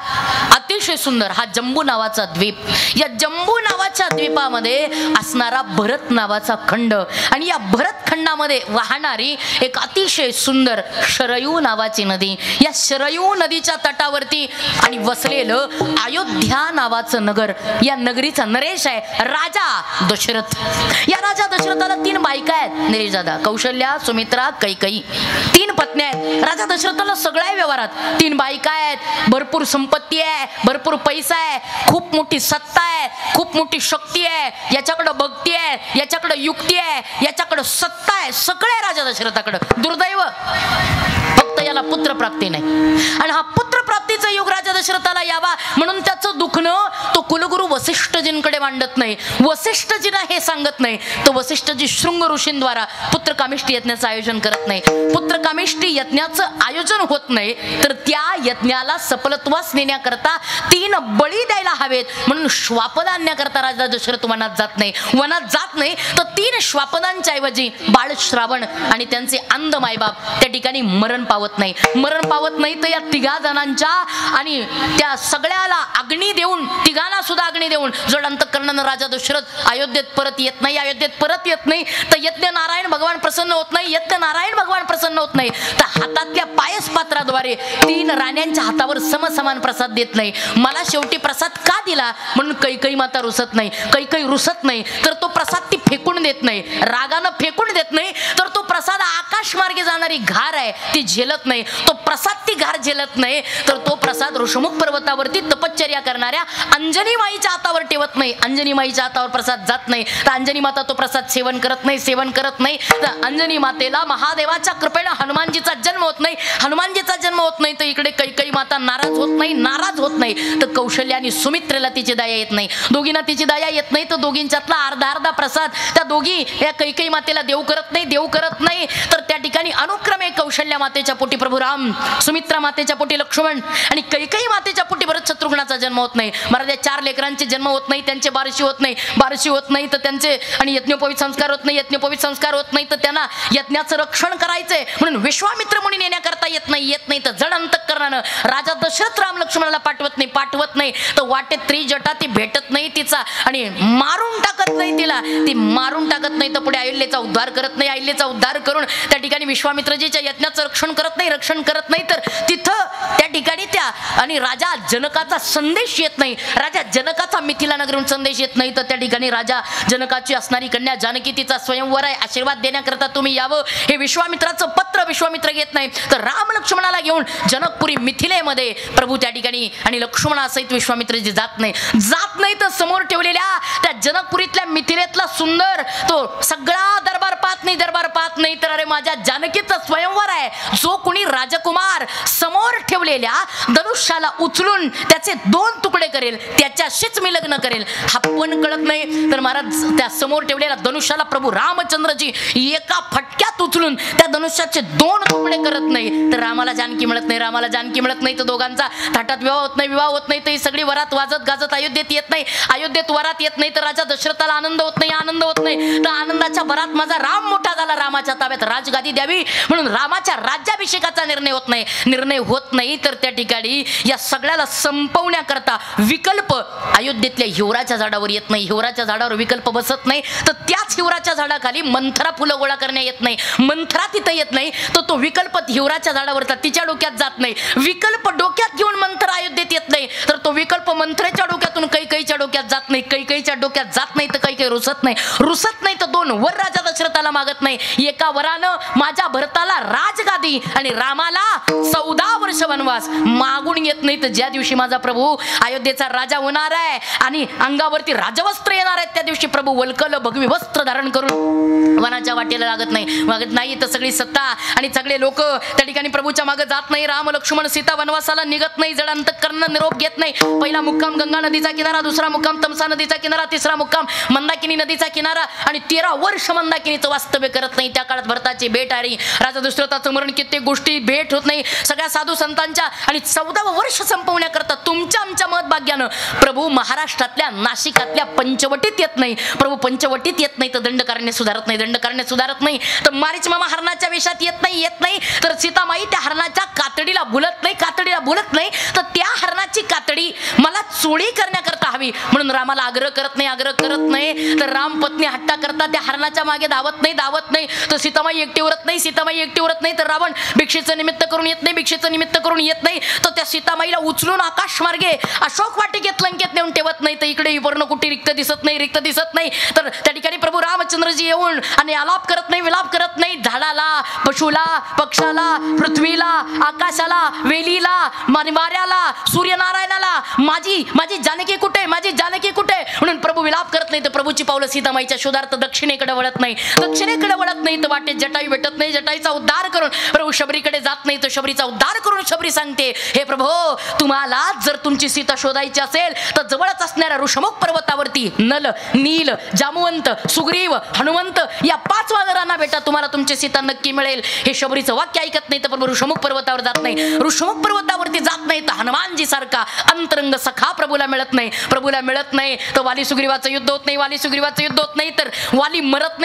अतिशय सुंदर हा जम्बू नावाचा द्वीप. या जम्बू नावाच्या द्वीपामध्ये असणारा भरत नावाचा खंड आणि या भरत खंडामध्ये वाहणारी एक अतिशय सुंदर शरयू नावाची नदी. या शरयू नदीच्या तटावरती आणि वसलेलं अयोध्या नावाचं नगर. या नगरीचा नरेश आहे राजा दशरथ. या राजा दशरथाला 3 बायका आहेत नरेश दादा, कौशल्या, सुमित्रा, कैकई. 3 पत्नी आहेत. राजा दशरथाला सगळ्या व्यवहारात 3 बायका आहेत, भरपूर संपत्ती आहे, भरपूर पैसा आहे, खूप मोठी सत्ता आहे, खूप मोठी शक्ती आहे, याच्याकडे भक्ती आहे, याच्याकडे युक्ती आहे, याच्याकडे सत्ता आहे, सगळे राजा दशरथाकडे. दुर्दैव फक्त याला पुत्रप्राप्ती नाही. आणि हा पुत्रप्राप्तीचा योग राजा दशरथाला यावा म्हणून त्याचं दुखणं तो कुलगुरू वसिष्ठजींकडे मांडत नाही. वसिष्ठजींना हे सांगत नाही, तो वसिष्ठजी शृंग ऋषींद्वारा पुत्रकामिष्टी यज्ञाचं आयोजन करत नाही. पुत्रकामिष्टी यज्ञाचं आयोजन होत नाही तर त्या यज्ञाला सफलत्वास नेण्याकरता 3 बळी द्यायला हवेत म्हणून श्वापदान्याकरता राजा दशरथ वनात जात नाही. वनात जात नाही तर 3 श्वापदांच्या ऐवजी बाळ श्रावण आणि त्यांचे अंध मायबाप त्या ठिकाणी मरण पावत नाही. मरण पावत नाही तर या 3 जणांच्या आणि त्या सगळ्याला अग्नी देऊन, 3 सुद्धा अग्नी देऊन जड अंतःकरणानं राजा दशरथ अयोध्येत परत येत नाही. अयोध्येत परत येत नाही तर यज्ञ नारायण भगवान प्रसन्न होत नाही. यज्ञ नारायण भगवान प्रसन्न होत नाही तर हातातल्या पायस पात्राद्वारे 3 राण्यांच्या हातावर समसमान प्रसाद देत नाही. मला शेवटी प्रसाद का दिला म्हणून कैकई माता रुसत नाही. कैकई रुसत नाही तर तो प्रसाद ती फेकून देत नाही, रागानं फेकून देत नाही तर तो प्रसाद आकाश मार्गे जाणारी घार आहे ती झेलत नाही. तो प्रसाद ती घार झेलत नाही तर तो प्रसाद ऋषमुख पर्वतावरती तपश्चर्या करणाऱ्या अंजनी माईच्या हातावर ठेवत नाही. अंजनी माईच्या हातावर प्रसाद जात नाही तर अंजनी माता तो प्रसाद सेवन करत नाही तर अंजनी मातेला महादेवाच्या कृपेने हनुमानजीचा जन्म होत नाही. हनुमानजीचा जन्म होत नाही तर इकडे कैकई माता नाराज होत नाही तर कौशल्य आणि सुमित्रेला तिची दया येत नाही. दोघींना तिची दया येत नाही तर दोघींच्यातला अर्धा प्रसाद त्या दोघी या कैकई मातेला देव करत नाही तर त्या ठिकाणी अनुक्रमे कौशल्या मातेच्या पोटी प्रभू राम, सुमित्रा मातेच्या पोटी लक्ष्मण आणि कैकेयी मातेच्या पोटी भरत शत्रुघ्नाचा जन्म होत नाही. महाराज 4 लेकरांचे जन्म होत नाही, त्यांचे बारशी होत नाही, बारशी होत नाही तर त्यांचे आणि यज्ञोपवीत संस्कार होत नाही, यज्ञोपवीत संस्कार होत नाही तर त्यांना यज्ञाचं रक्षण करायचंय म्हणून विश्वामित्र मुनी नेण्याकरता येत नाही तर जड अंतःकरणानं राजा दशरथ राम लक्ष्मणाला पाठवत नाही तर वाटेत त्रिजटा ती भेटत नाही तिचा आणि मारून टाकत नाही तिला, ती मारून टाकत नाही तर पुढे अहिल्याचा उद्धार करत नाही, अहिल्याचा उद्धार करून त्या ठिकाणी विश्वामित्रजीच्या यज्ञाचं रक्षण करत नाही तर तिथं त्या ठिकाणी त्या आणि राजा जनकाचा संदेश येत नाही, राजा जनकाचा मिथिला नगरीहून संदेश येत नाही तर त्या ठिकाणी राजा जनकाची असणारी कन्या जानकी तिचा स्वयंवर आहे, आशीर्वाद देण्याकरता तुम्ही यावं हे विश्वामित्राचं पत्र विश्वामित्र घेत नाही तर राम लक्ष्मणाला घेऊन जनकपुरी मिथिलेमध्ये प्रभू त्या ठिकाणी आणि लक्ष्मणासहित विश्वामित्रजी जात नाही तर समोर ठेवलेल्या त्या जनकपुरीतल्या मिथिलेतला सुंदर तो सगळा दरबार पाहत नाही तर अरे माझ्या जानकीचा स्वयंवर आहे, जो कोणी राजकुमार समोर ठेवलेल्या धनुष्याला उचलून त्याचे 2 तुकडे करेल त्याच्याशीच मी लग्न करेल हा पण कळत नाही तर महाराज त्या समोर ठेवलेल्या धनुष्याला प्रभू रामचंद्रजी एका फटक्यात उचलून त्या धनुष्याचे 2 तुकडे करत नाही तर रामाला जानकी मिळत नाही तर दोघांचा थाटात विवाह होत नाही तर ही सगळी वरात वाजत गाजत अयोध्येत येत नाही, अयोध्येत वरात येत नाही तर राजा दशरथाला आनंद होत नाही तर आनंदाच्या भरात माझा राम मोठा झाला, रामाच्या ताब्यात राजगादी द्यावी म्हणून रामाच्या राज्याभिषेकाचा निर्णय होत नाही तर त्या ठिकाणी या सगळ्याला संपवण्याकरता विकल्प अयोध्येतल्या हिवराच्या झाडावर येत नाही, हिवराच्या झाडावर विकल्प बसत नाही तर त्याच हिवराच्या झाडाखाली मंथरा फुलं गोळा करण्या येत नाही, मंथरा तिथं येत नाही तर तो विकल्प हिवराच्या झाडावरचा तिच्या डोक्यात जात नाही, विकल्प डोक्यात घेऊन मंथरा अयोध्येत येत नाही तर तो विकल्प मंथरेच्या डोक्यातून कैकेयीच्या डोक्यात जात नाही, कैकेयीच्या डोक्यात जात नाही तर कैकेयी रुसत नाही तर 2 वर राजा दशरथाला मागत नाही, एका वरानं माझ्या भरताला राजगादी आणि रामाला 14 वर्ष वनवास मागून येत नाही तर ज्या दिवशी माझा प्रभू अयोध्येचा राजा होणार आहे आणि अंगावरती राजवस्त्र येणार आहेत त्या दिवशी प्रभू वल्कल भगवी वस्त्र धारण करून वनाच्या वाटेला लागत नाही तर सगळी सत्ता आणि सगळे लोक त्या ठिकाणी प्रभूच्या मागे जात नाही, राम लक्ष्मण सीता वनवासाला निघत नाही, जड अंतःकरण निरोप घेत नाही, पहिला मुक्काम गंगा नदीचा किनारा, दुसरा मुक्काम तमसा नदीचा किनारा, तिसरा मुक्काम मंदाकिनी नदीचा किनारा आणि 13 वर्ष मंदाकिनीचं वास्तव्य करत नाही. त्या काळात भरताची भेट आली, राजा दशरथाचं मरण कित्येक गोष्टी भेट होत नाही सगळ्या साधू संतांच्या आणि 14वं वर्ष संपवण्याकरता तुमच्या आमच्या महत्भाग्यानं प्रभू महाराष्ट्रातल्या नाशिकातल्या पंचवटीत येत नाही, प्रभू पंचवटीत येत नाही तर दंडकारण्य सुधारत नाही तर मारीच मामा हरणाच्या वेशात येत नाही तर सीतामाई त्या हरणाच्या कातडीला भुलत नाही तर त्या हरणाची कातडी मला चोरी करण्याकरता हवी म्हणून रामाला आग्रह करत नाही तर राम पत्नी हट्टा करता त्या हरणाच्या मागे धावत नाही तर सीतामाई एकटी उरत नाही तर रावण भिक्षेचं निमित्त करून येत नाही तर त्या सीतामाईला उचलून आकाश मार्गे अशोक वाटिकेत लंकेत नेऊन ठेवत नाही तर इकडे पर्णकुटी रिक्त दिसत नाही तर त्या ठिकाणी प्रभू रामचंद्रजी येऊन आणि आलाप करत नाही विलाप करत नाही झाडाला पशुला पक्षाला पृथ्वीला आकाशाला वेलीला वाऱ्याला सूर्यनारायणाला माझी जानकी कुठे म्हणून प्रभू विलाप करत नाही तर प्रभूची पावलं सीतामाईच्या शोधार्थ दक्षिणेकडे वळत नाही तर वाटेत जटायू भेटत नाही, जटाईचा उद्धार करून प्रभू शबरीकडे जात नाही तर शबरीचा उद्धार करून शबरी सांगते हे प्रभू तुम्हाला जर तुमची सीता शोधायची असेल तर जवळच असणाऱ्या ऋषमुख पर्वतावरती नल नील जामवंत सुग्रीव हनुमंत या 5 वानरांना भेटा, तुम्हाला तुमची सीता नक्की मिळेल. हे शबरीचं वाक्य ऐकत नाही तर प्रभू ऋषमुख पर्वतावर जात पर्वतावरती जात नाही तर हनुमानजी सारखा अंतरंग सखा प्रभूला मिळत नाही तर वाली सुग्रीवाचं युद्ध होत नाही तर वाली मरत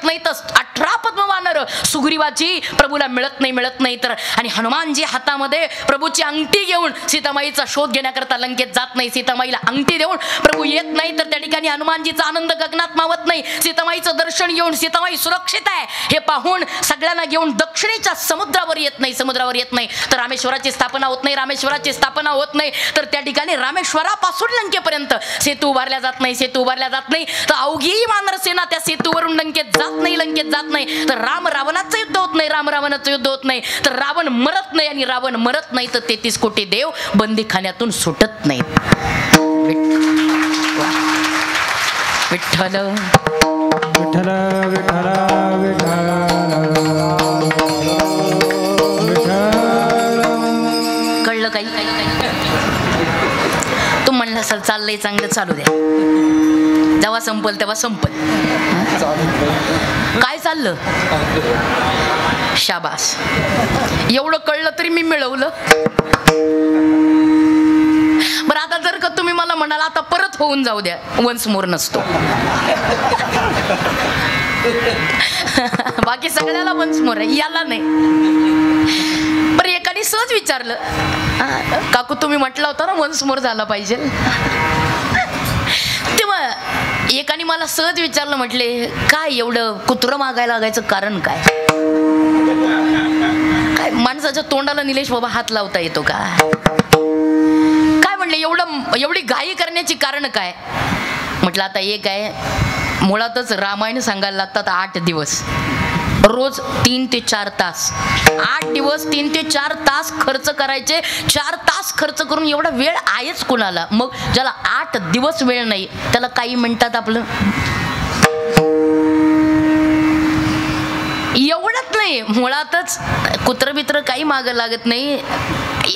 नाही तर 18 पद्मवानर सुग्रीवाची प्रभूला मिळत नाही तर आणि हनुमानजी हातामध्ये प्रभूची अंगठी घेऊन सीतामाईचा शोध घेण्याकरता लंकेत जात नाही, सीतामाईला अंगठी देऊन प्रभू येत नाही तर त्या ठिकाणी हनुमानजीचा आनंद गगनात मावत नाही, सीतामाईचं दर्शन घेऊन सीतामाई सुरक्षित आहे हे पाहून सगळ्यांना घेऊन दक्षिणेच्या समुद्रावर येत नाही तर रामेश्वराची स्थापना होत नाही तर त्या ठिकाणी रामेश्वरापासून लंकेपर्यंत सेतू उभारल्या जात नाही तर अवघी वानरसेना त्या सेतूवरून लंकेत जात नाही तर रावणाचं युद्ध होत नाही तर रावण मरत नाही तर 33 कोटी देव बंदीखान्यातून सुटत नाहीत. विठ्ठल विठ्ठल विठ्ठल विठ्ठल कळलं काही तू म्हणलं असेल चाललंय चांगलं चालू द्या, जेव्हा संपल तेव्हा संपल. काय चाललं शाबास. एवढं कळलं तरी मी मिळवलं. बरं आता जर का तुम्ही मला म्हणाल आता परत होऊन जाऊ द्या, वन्स मोर नसतो. बाकी सगळ्याला वन्स मोर आहे, याला नाही. बरं एकाने सहज विचारलं, काकू तुम्ही म्हटलं होतं ना वन्स मोर झाला पाहिजे. तेव्हा एकाने मला सहज विचारलं, म्हटले काय एवढं कुत्रं मागायला लागायचं कारण काय? काय माणसाच्या तोंडाला निलेश बाबा हात लावता येतो का? काय म्हणले एवढी घाई करण्याची कारण काय? म्हटलं आता एक आहे, मुळातच रामायण सांगायला लागतात 8 दिवस, रोज 3 ते 4 तास. 8 दिवस 3 ते 4 तास खर्च करायचे. 4 तास खर्च करून एवढा वेळ आहेच कुणाला? मग ज्याला 8 दिवस वेळ नाही त्याला काही मिनिटात आपलं एवढंच नाही. मुळातच कुत्रबित्र काही मागं लागत नाही.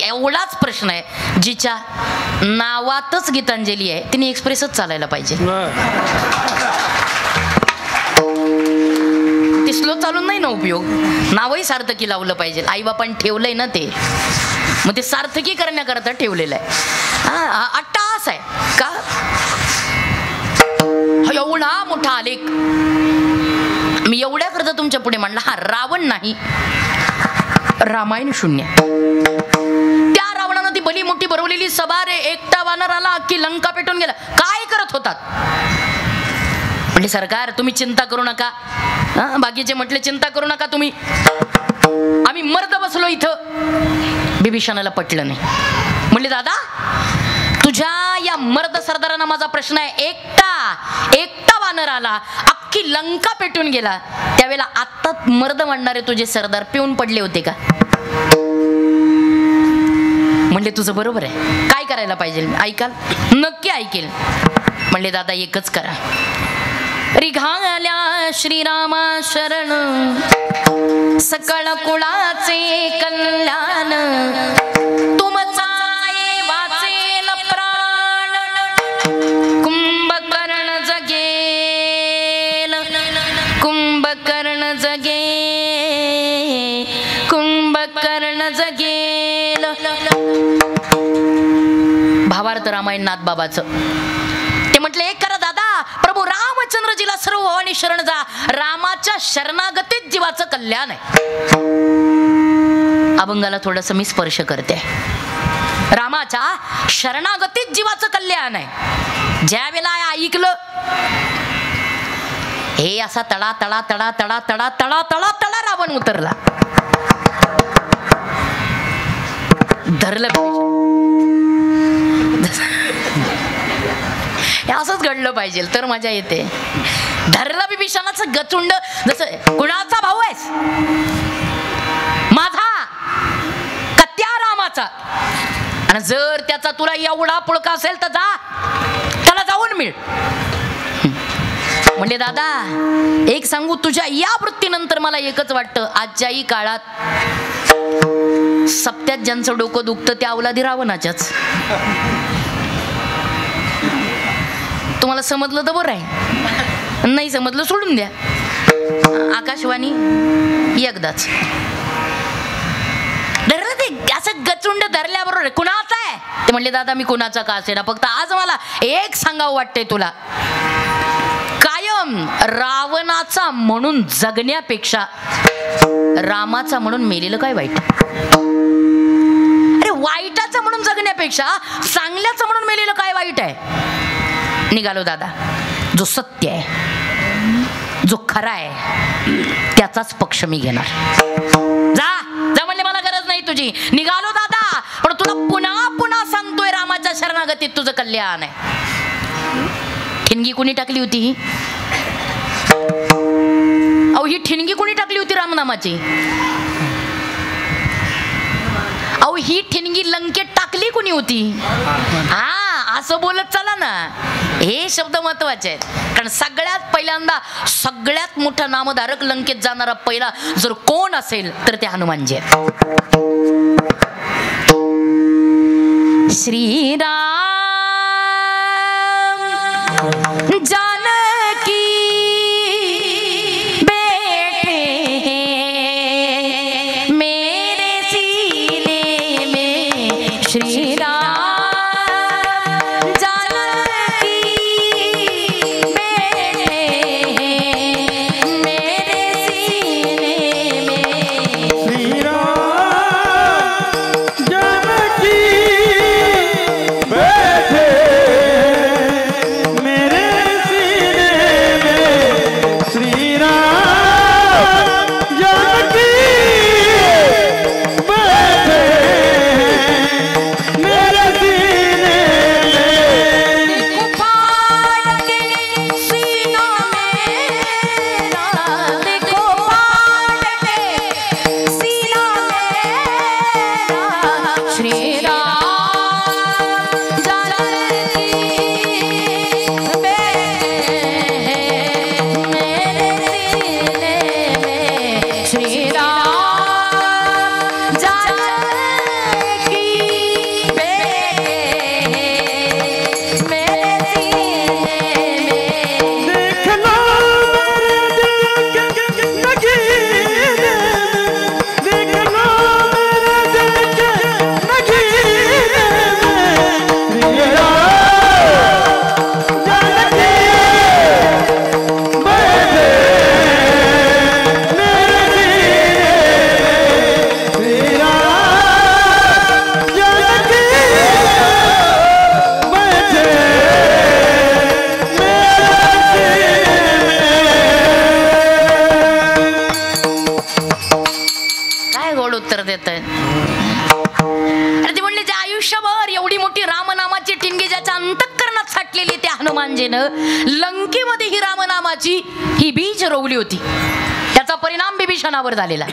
एवढाच प्रश्न आहे, जिच्या नावातच गीतांजली आहे तिने एक्सप्रेसच चालायला पाहिजे. ते स्लो चालून नाही ना उपयोग. नावही सार्थकी लावलं पाहिजे. आईबापांनी ठेवलंय ना ते, मग ते सार्थकी करण्याकरता ठेवलेलं आहे. अट्टाहास आहे का? एवढा मोठा आलेख मी एवढ्याकरता तुमच्या पुढे मांडला. हा रावण नाही, रामायण शून्य. त्या रावणानं ती भली मोठी भरवलेली सभा रे, एकटा वानर आला अख्खी लंका पेटून गेला. काय करत होतात? म्हटले सरकार तुम्ही चिंता करू नका. बाकीचे म्हटले चिंता करू नका तुम्ही, आम्ही मर्द बसलो इथं. बिभीषणाला पटलं नाही. म्हटले दादा तुझ्या या मर्द सरदारांना माझा प्रश्न आहे. एकटा वानर आला अख्खी लंका पेटून गेला, त्यावेळेला आत्ता मर्द म्हणणारे तुझे सरदार पिऊन पडले होते का? म्हणले तुझं बरोबर आहे, काय करायला पाहिजे? ऐकाल? नक्की ऐकेल. म्हणले दादा एकच करा. रिघाल्या श्रीरामा शरण, सकळ कुळाचे कल्याण. तुमचा वाचेल प्राण, कुंभकर्ण जगेल, कुंभकर्ण जगे, कुंभकर्ण जगेल. भावार्थ रामायण नाथबाबाचं. ते म्हटले एक करा दादा, प्रभू रामचंद्रजीला सर्व भवानी शरण जा. रामाच्या शरणागतीत जीवाचं कल्याण आहे. अभंगाला थोडस मी स्पर्श करते. रामाच्या शरणागतीत जीवाचं कल्याण आहे. ज्या वेळेला ऐकलं हे असा तळा तळा तळा तळा तळा तळा तळा तळा रावण उतरला. धरलं असंच घडलं पाहिजे तर मजा येते. धरलं बिभीषणाचं गचुंड. जसं कुणाचा भाऊ आहेस? माझा का त्या रामाचा? आणि जर त्याचा तुला एवढा पुळका असेल तर जा, त्याला जाऊन मिळ. म्हणजे दादा एक सांगू, तुझ्या या वृत्तीनंतर मला एकच वाटतं, आजच्याही काळात सप्त्यात ज्यांचं डोकं दुखतं त्या अवलादी रावणाच्याच. तुम्हाला समजलं तर बरं आहे, नाही समजलं सोडून द्या. आकाशवाणी एकदाच धरलं ते असं गचुंड धरल्याबरोबर कुणाचा आहे ते म्हणले दादा मी कुणाचा का असेना, फक्त आज मला एक सांगावं वाटतंय तुला, कायम रावणाचा म्हणून जगण्यापेक्षा रामाचा म्हणून मेलेलं काय वाईट? अरे वाईटाचं म्हणून जगण्यापेक्षा चांगल्याचं म्हणून मेलेलं काय वाईट आहे? निघालो दादा, जो सत्य आहे जो खरा आहे त्याचाच पक्ष मी घेणार. जा जा म्हणले मला गरज नाही तुझी. निघालो दादा, पण तुला पुन्हा पुन्हा सांगतोय रामाच्या शरणागतीत तुझं कल्याण आहे. ठिणगी कुणी टाकली होती ही? अहो ही ठिणगी कुणी टाकली होती रामनामाची? अहो ही ठिणगी लंकेत टाकली कुणी होती? हा असं बोलत चला ना, हे शब्द महत्वाचे आहेत. कारण सगळ्यात पहिल्यांदा सगळ्यात मोठा नामधारक लंकेत जाणारा पहिला जर कोण असेल तर ते हनुमानजी आहेत. श्रीराम जानकी बैठे हनुमानजीनं लंकेमध्ये ही रामनामाची ही बीज रोवली होती. त्याचा परिणाम बिभीषणावर झालेला.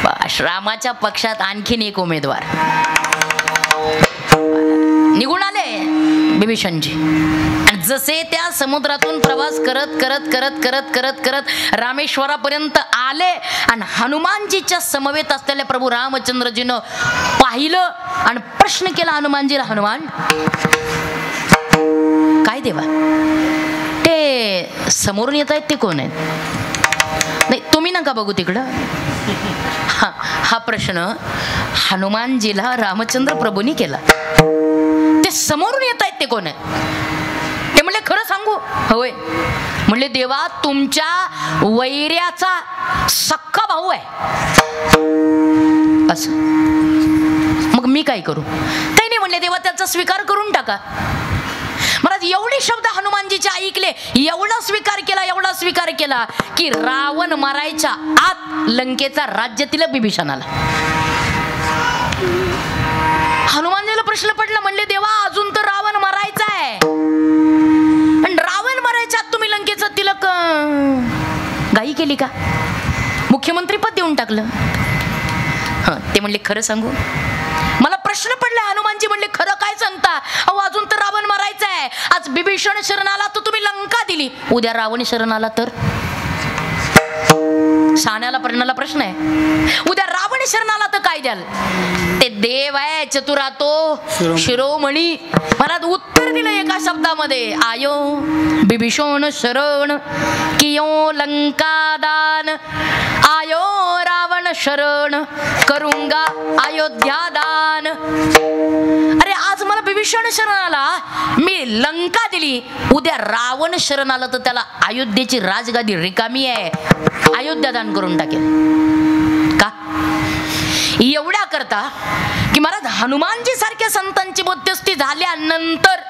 बस रामाच्या पक्षात आणखीन एक उमेदवार निघून आले बिभीषणजी. आणि जसे त्या समुद्रातून प्रवास करत करत करत करत करत करत रामेश्वरापर्यंत आले आणि हनुमानजीच्या समवेत असलेल्या प्रभू रामचंद्रजीनं पाहिलं आणि प्रश्न केला हनुमानजीला, हनुमान काय देवा ते समोरून येत आहेत ते कोण आहेत? नाही तुम्ही नका बघू तिकडं. हा प्रश्न हनुमानजीला रामचंद्र प्रभूंनी केला. ते समोरून येत आहेत ते कोण आहे? ते म्हणले खरं सांगू? होय. म्हणले देवा तुमच्या वैऱ्याचा सख्खा भाऊ आहे. असं मग मी काय करू? काही नाही म्हणले देवा त्याचा स्वीकार करून टाका. महाराज एवढे शब्द हनुमानजीचे ऐकले, एवढा स्वीकार केला की रावण मारायच्या आत लंकेचा राज्य तिला बिभीषण आला. हनुमानजीला प्रश्न पडला, म्हणले देवा अजून तर रावण मारायचा आहे आणि रावण मारायच्या आत तुम्ही लंकेचं तिलक गाई केली का? मुख्यमंत्री पद देऊन टाकलं. ते म्हणले खरं सांगू? मला प्रश्न पडला. हनुमानजी म्हणले खरं काय सांगता? अहो अजून तर रावण मारायचा आहे. आज बिभीषण शरण आला तर तुम्ही लंका दिली, उद्या रावण शरण आला तर? साण्याला प्रश्नाला प्रश्न आहे. उद्या रावण शरण आला तर काय द्याल? ते देव आहे चतुरातो शिरोमणी. मला उत्तर दिलं एका शब्दामध्ये, आयो बिभीषण शरण कियो लंका दान, आयो रावण शरण करूंगा अयोध्या दान. अरे आज मला बिभीषण शरण आला, मी लंका दिली, उद्या रावण शरण आला तर त्याला अयोध्येची राजगादी रिकामी आहे, अयोध्या दान करून टाकेल का? एवढ्या करता की महाराज हनुमानजी सारख्या संतांची मध्यस्थी झाल्यानंतर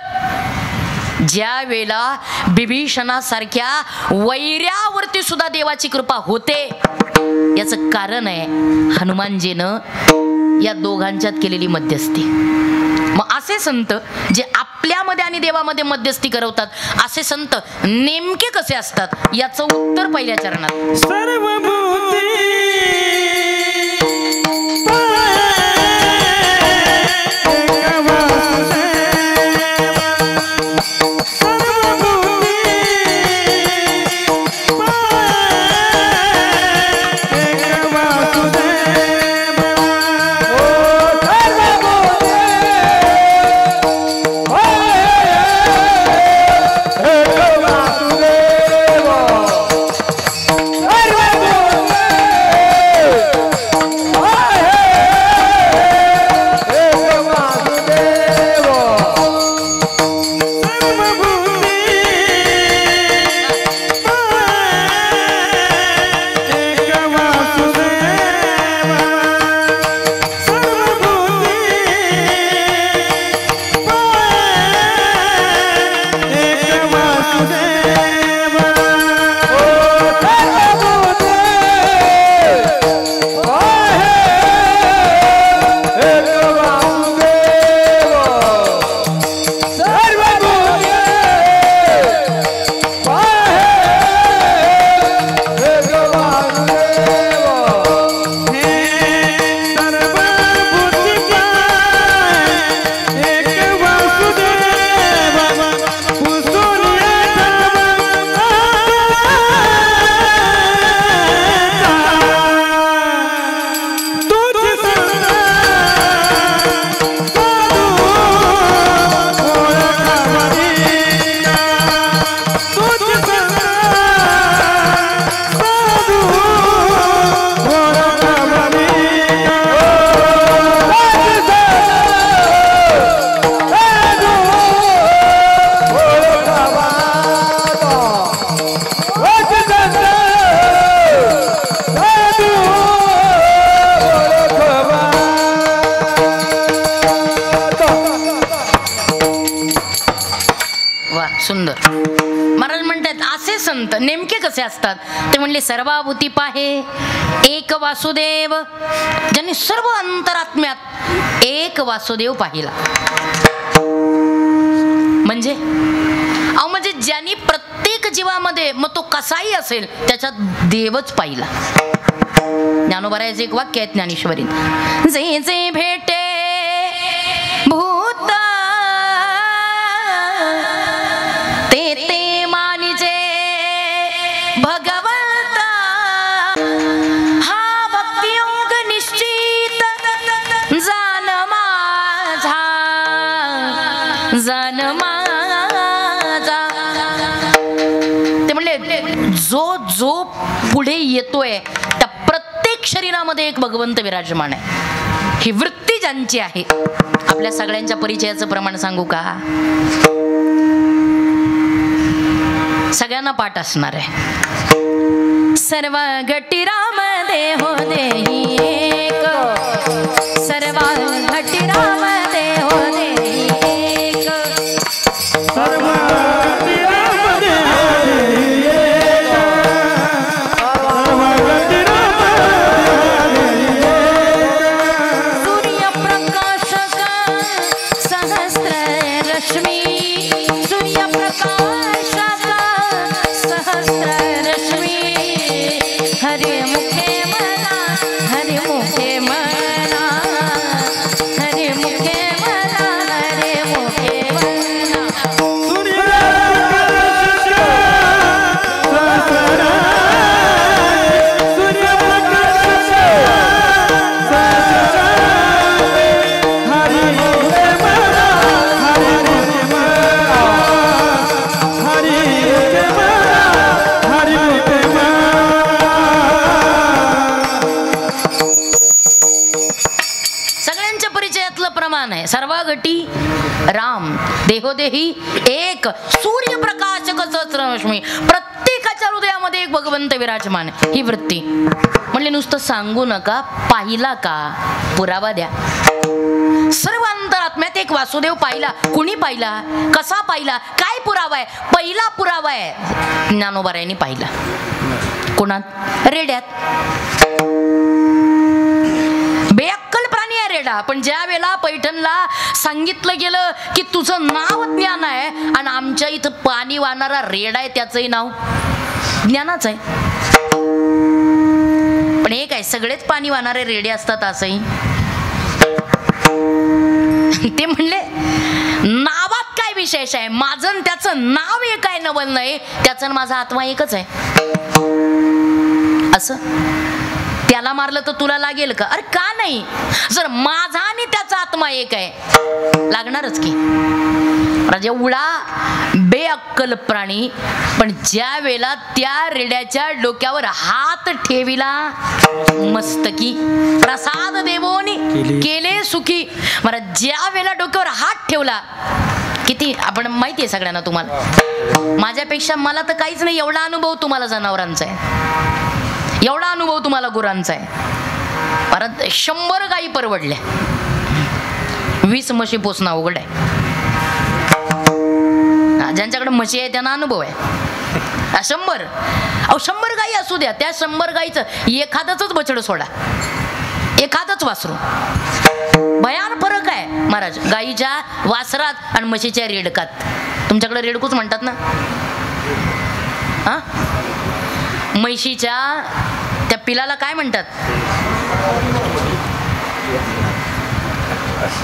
ज्या वेळेला बिभीषणासारख्या वैऱ्यावरती सुद्धा देवाची कृपा होते, याचं कारण आहे हनुमानजीनं या दोघांच्यात केलेली मध्यस्थी. मग असे संत जे आपल्यामध्ये आणि देवामध्ये मध्यस्थी करवतात, असे संत नेमके कसे असतात याचं उत्तर पहिल्या चरणात. सर्वभूती सुंदर. महाराज म्हणतात असे संत नेमके कसे असतात? ते म्हणले सर्वाभूती पाहे एक वासुदेव, ज्यांनी सर्व अंतरात्म्यात एक वासुदेव पाहिला. म्हणजे ज्यांनी प्रत्येक जीवामध्ये, मग तो कसाही असेल, त्याच्यात देवच पाहिला. ज्ञानोबारायाचे एक वाक्य आहे ज्ञानेश्वरीत, जे जे भेटे भूत ते ते मानिजे भगवंता. हा भक्तियोग निश्चित जान माझा, जान माझा. ते म्हणले जो जो पुढे येतोय त्या प्रत्येक शरीरामध्ये एक भगवंत विराजमान आहे. ही वृत्ती ज्यांची आहे. आपल्या सगळ्यांच्या परिचयाचं प्रमाण सांगू का? सगळ्यांना पाठ असणार आहे. सर्व गटी राम देहो देही एक, सर्व गटी राम देहो देही एक, सर्व गती राम देही एक, सर्व गती राम देही एक. सूर्यप्रकाशक सहस्र रश्मी, सूर्यप्रकाशक सहस्र रश्मी. हरे मुखे मना, हरे मुखे मना, हरे मुखे मना, हरे मुखे मना. सगळ्यांच्या परिचयातलं प्रमाण आहे. सर्व गटी राम देहोदेही एक, सूर्यप्रकाशक सहस्ररश्मी. प्रत्येकाच्या हृदयामध्ये एक भगवंत विराजमान आहे. ही वृत्ती म्हणले नुसतं सांगू नका, पाहिला का? पुरावा द्या. सर्व अंतरात्म्यात एक वासुदेव पाहिला. कुणी पाहिला? कसा पाहिला? काय पुरावा आहे? पहिला पुरावा आहे ज्ञानोबारायांनी पाहिला. कोणात? रेड्यात. बेअक्कल प्राणी आहे रेडा, पण ज्या वेळेला पैठणला सांगितलं गेलं की तुझं नाव ज्ञान आहे आणि आमच्या इथं पाणी वाहणारा रेडा आहे, त्याचंही नाव ज्ञानाच आहे. पण एक आहे, सगळेच पाणी वाहणारे रेडे असतात असंही. ते म्हणले नावात काय विशेष आहे? माझं आणि त्याचं नाव एक आहे, नवल नाही. त्याचं आणि माझा आत्मा एकच आहे. असं त्याला मारलं तर तुला लागेल का? अरे का नाही? जर माझा आणि त्याचा आत्मा एक आहे, लागणारच की. एवढा बेअक्कल प्राणी, पण ज्या वेळेला त्या रेड्याच्या डोक्यावर हात ठेविला, मस्तकी प्रसाद देवोनी केले सुखी. मला ज्या वेळेला डोक्यावर हात ठेवला, किती आपण माहिती आहे सगळ्यांना, तुम्हाला माझ्यापेक्षा मला तर काहीच नाही, एवढा अनुभव तुम्हाला जनावरांचा आहे, एवढा अनुभव तुम्हाला गुरांचा आहे. परत 100 गायी परवडल्या, 20 म्हशी पोसणं अवघड आहे. ज्यांच्याकडे म्हशी आहे त्यांना अनुभव आहे. 100 गायी असू द्या, त्या 100 गायीचं एखादंच बछडं सोडा, एखादंच वासरू, भयान फरक आहे महाराज गायीच्या वासरात आणि म्हशीच्या रेडकात. तुमच्याकडे रेडकूच म्हणतात ना? हा, म्हशीच्या त्या पिलाला काय म्हणतात?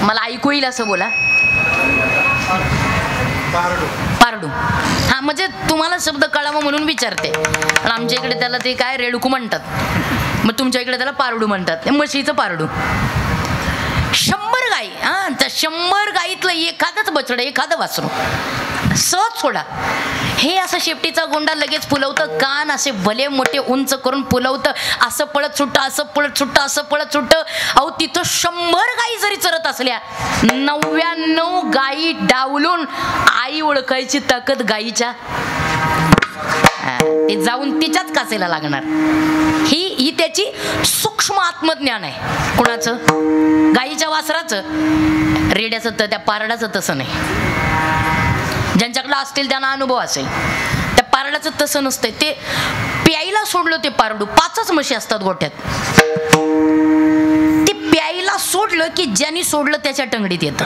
मला ऐकू येईल असं बोला. पारडू. हा, म्हणजे तुम्हाला शब्द कळावा म्हणून विचारते. आमच्या इकडे त्याला ते काय रेडकू म्हणतात, मग तुमच्या इकडे त्याला पारडू म्हणतात. म्हशीचं पारडू. 100 गाई, हा, त्या 100 गाईतलं एखादंच बछडं, एखादं वासरू सहज सोडा. हे असं शेपटीचा गोंडा लगेच फुलवतं, कान असे भले मोठे उंच करून फुलवतं, असं पळत सुट्टं, असं पळत सुट्टं, असं पळत सुट्टं. अहो तिथं 100 गाई जरी चरत असल्या, 99 गाई डावलून आई ओळखायची ताकद गाईच्या, ते जाऊन तिच्याच कासेला लागणार. ही त्याची सूक्ष्म आत्मज्ञान आहे. कुणाचं? गाईच्या वासराचं. रेड्याचं तर त्या पारडाचं तसं नाही. ज्यांच्याकडे असतील त्यांना अनुभव असेल. त्या पारडाचं तसं नसतंय. ते प्यायला सोडलं ते पारडू, 5च म्हशी असतात गोठ्यात. ते प्यायला सोडलं की ज्यांनी सोडलं त्याच्या टंगडीत येतं.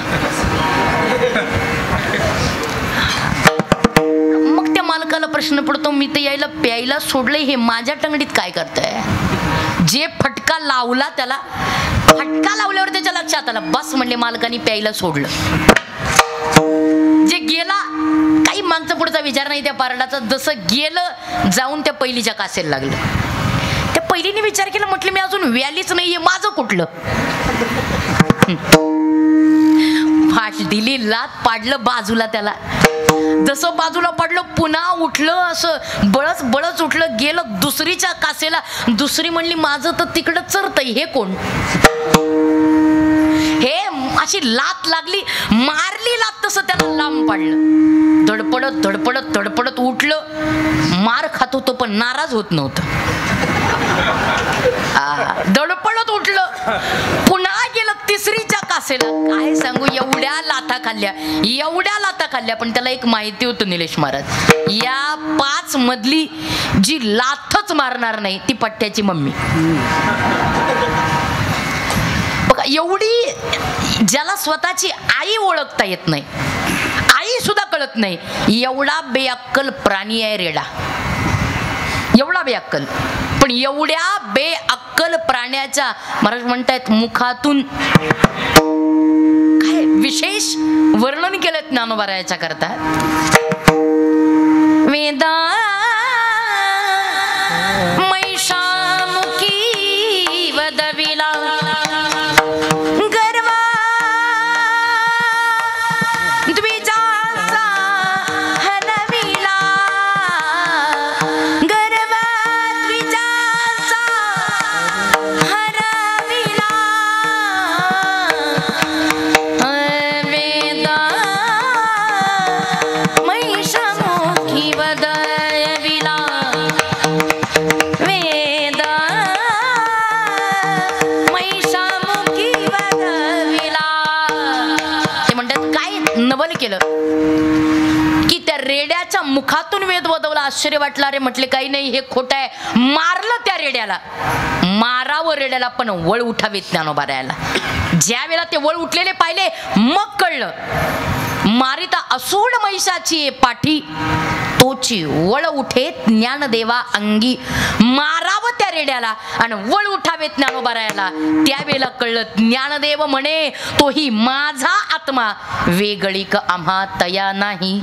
मग मला प्रश्न पडतो, मी तर यायला प्यायला सोडलंय, हे माझ्या टंगडीत काय करतंय? जे फटका लावला त्याला, फटका लावल्यावर त्याच्या लक्षात आलं, बस म्हणले मालकाने प्यायला सोडलं. जे गेला काही मागचा पुढचा विचार नाही त्या पारडाचा, जसं गेलं जाऊन त्या पहिलीच्या कासेला लागलं. त्या पहिलीने विचार केला, म्हटलं मी अजून व्यालीच नाहीये, माझं कुठलं? फाश दिली, लात पाडलं बाजूला त्याला. जसं बाजूला पडलं पुन्हा उठलं, असं बळच बळच उठलं, गेलं दुसरीच्या कासेला. दुसरी म्हणली माझं तर तिकडं चरतय, हे कोण? हे अशी लात लागली, मारली लात, तसं त्याला लांब पाडलं. धडपडत धडपडत धडपडत उठलं, मार खात होतो पण नाराज होत नव्हतं. धडपडत उठलं, पुन्हा गेलं तिसरीच्या कासेला. काय सांगू, एवढ्या लाथा खाल्ल्या, पण त्याला एक माहिती होतं निलेश महाराज, या 5 मधली जी लाथच मारणार नाही ती पट्ट्याची मम्मी. बघा, एवढी ज्याला स्वतःची आई ओळखता येत नाही, आई सुद्धा कळत नाही, एवढा बेअक्कल प्राणी आहे रेडा. एवढा बेअक्कल, पण एवढ्या बेअक्कल प्राण्याच्या महाराज म्हणतायत मुखातून काय विशेष वर्णन केलं ज्ञानोबरायाच्या करता. वेदा मैषामुखी वदविला गर्वा द्विजाचा हलविला, गर्वा द्विजाचा हरविला. वेदा मैषामुखी वदविला, वेदा मैषामुखी वदविला. ते म्हणतात काय नवल केलं की त्या रेड्याच्या मुखातून वेद वदवला. आश्चर्य वाटलं, अरे म्हटले काही नाही, हे खोटं आहे. मारलं त्या रेड्याला, मारावं रेड्याला पण वळ उठावेत ज्ञानोबरायाला. ज्या वेळेला ते वळ उठलेले पाहिले मग कळलं, मारिता असूड महिषाची पाठी तोची वळ उठे ज्ञानदेवा अंगी. मारावं त्या रेड्याला आणि वळ उठावे ज्ञानोबरायाला. त्यावेळेला कळलं, ज्ञानदेव म्हणे तोही माझा आत्मा, वेगळीक आम्हा तया नाही.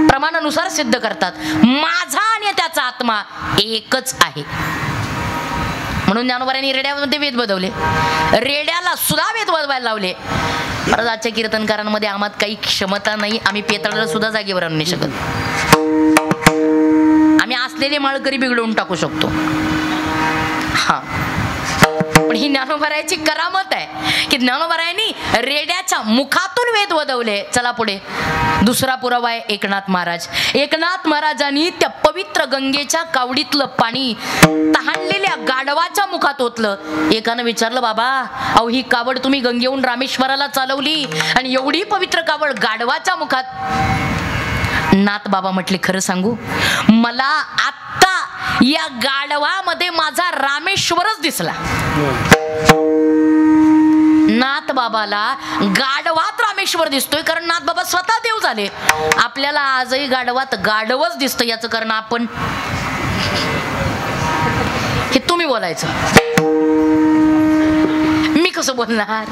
प्रमाणानुसार सिद्ध करतात, माझा आणि त्याचा आत्मा एकच आहे. म्हणून ज्ञानोबरायांनी रेड्यामध्ये वेद बदवले, रेड्याला सुद्धा वेद बदवायला लावले. परत आजच्या कीर्तनकारांमध्ये आम्हात काही क्षमता नाही, आम्ही पेताळाला सुद्धा जागेवर आणू नाही शकत. आम्ही असलेले माळकरी बिघडवून टाकू शकतो. हा, पण ही ज्ञानोबरायाची करामत आहे की ज्ञानोबरायांनी रेड्याच्या मुखातून वेद वदवले. चला पुढे, दुसरा पुरावा आहे एकनाथ महाराज. एकनाथ महाराजांनी त्या पवित्र गंगेच्या कावडीतलं पाणी तहानलेल्या गाढवाच्या मुखात ओतलं. एकानं विचारलं, बाबा अहो ही कावड तुम्ही गंगेहून रामेश्वराला चालवली आणि एवढी पवित्र कावड गाढवाच्या मुखात? नाथ बाबा म्हटले, खरं सांगू, मला आत्ता या गाढवामध्ये माझा रामेश्वरच दिसला. नाथ बाबाला गाढवात रामेश्वर दिसतोय, कारण नाथ बाबा स्वतः देव झाले. आपल्याला आजही गाढवात गाढवच दिसतं. याचं कारण आपण, हे तुम्ही बोलायचं, मी कसं बोलणार?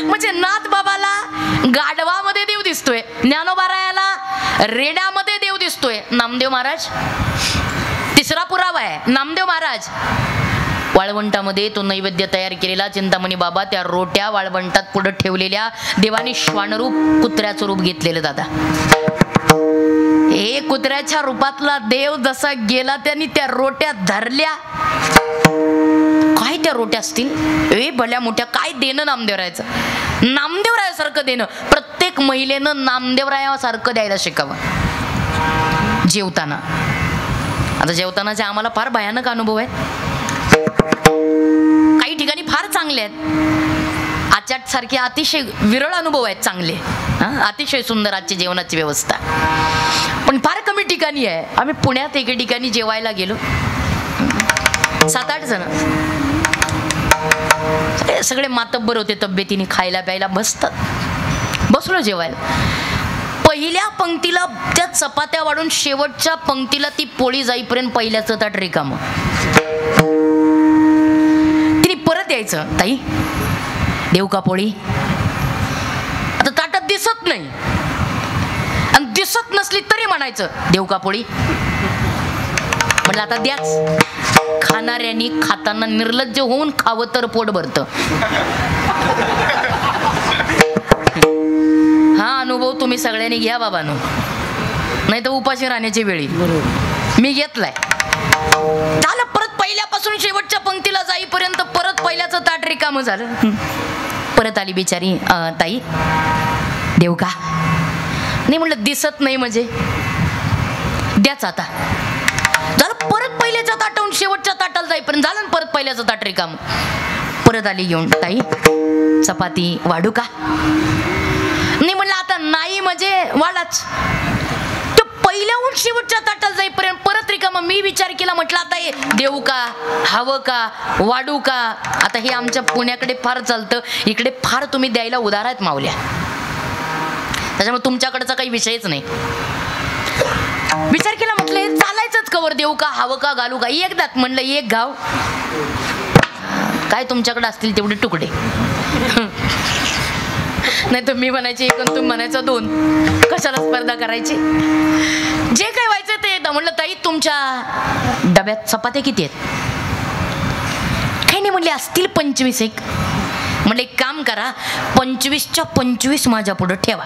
म्हणजे नाथ बाबाला गाढवामध्ये देव दिसतोय, ज्ञानोबरायाला रेड्यामध्ये देव दिसतोय. नामदेव महाराज, तिसरा पुरावा आहे. नामदेव महाराज वाळवंटामध्ये तो नैवेद्य तयार केलेला चिंतामणी बाबा, त्या रोट्या वाळवंटात पुढे ठेवलेल्या, देवाने श्वानरूप कुत्र्याचं रूप घेतलेलं. दादा, हे कुत्र्याच्या रूपातला देव जसा गेला, त्यांनी त्या रोट्या धरल्या. काय त्या रोट्या असतील, ए भल्या मोठ्या. काय देणं नामदेवरायाचं, नामदेवरायासारखं देणं. प्रत्येक महिलेनं नामदेवरायासारखं द्यायला शिकावं जेवताना. आता जेवतानाचे आम्हाला फार भयानक अनुभव आहेत, काही ठिकाणी फार चांगले आहेत. आचाट सारखे अतिशय विरळ अनुभव आहेत चांगले. अतिशय सुंदर आजची जेवणाची व्यवस्था, पण फार कमी ठिकाणी आहे. आम्ही पुण्यात एके ठिकाणी जेवायला गेलो, 7-8 जण, सगळे मातब्बर होते तब्येतीने, खायला प्यायला बसतात. बसलो जेवायला. पहिल्या पंक्तीला त्या चपात्या वाढून शेवटच्या पंक्तीला ती पोळी जाईपर्यंत पहिल्याचं ताट रिकामं. तिने परत यायचं, ताई देऊ का पोळी? आता ताटात दिसत नाही आणि दिसत नसली तरी म्हणायचं देऊ का पोळी? म्हटलं आता द्याच. खाणाऱ्यांनी खाताना निर्लज्ज होऊन खावं तर पोट भरतं. हा अनुभव तुम्ही सगळ्यांनी घ्या बाबांनो, नाही तर उपाशी राहण्याची वेळी. मी घेतलाय. झालं परत पहिल्यापासून शेवटच्या पंक्तीला जाईपर्यंत परत पहिल्याचं ताट रिकामं झालं. परत आली बिचारी, ताई देऊ का? नाही म्हटलं दिसत नाही म्हणजे द्याच आता. झालं परत पहिल्याच्या ताटाहून शेवटच्या ताटाला जाईपर्यंत झालं परत पहिल्याचं ताट रिकामं. परत आली घेऊन, ताई चपाती वाढू का? नाही म्हणलं आता नाही म्हणजे वाढाच. तो पहिल्याहून शेवटच्या ताटाला जाईपर्यंत परत रिकामं. मी विचार केला, म्हटलं आता हे देऊ का, हवं का, वाढू का? आता हे आमच्या पुण्याकडे फार चालतं, इकडे फार तुम्ही द्यायला उदार आहेत मावल्या, त्याच्यामुळे तुमच्याकडचा काही विषयच नाही. विचार केला, म्हटलं हे चालायचंच कवर, देऊ का, हवं का, घालू का? एकदाच म्हणलं एक गाव काय तुमच्याकडे असतील तेवढे तुकडे. नाही तर मी म्हणायचे एक आणि तुम्ही म्हणायचं दोन, कशाला स्पर्धा करायची? जे काय व्हायचं ते एकदा. म्हणलं ताई तुमच्या डब्यात चपात्या किती आहेत? काही नाही म्हणले, असतील 25 एक. म्हणलं एक काम करा, 25च्या 25 माझ्या पुढं ठेवा.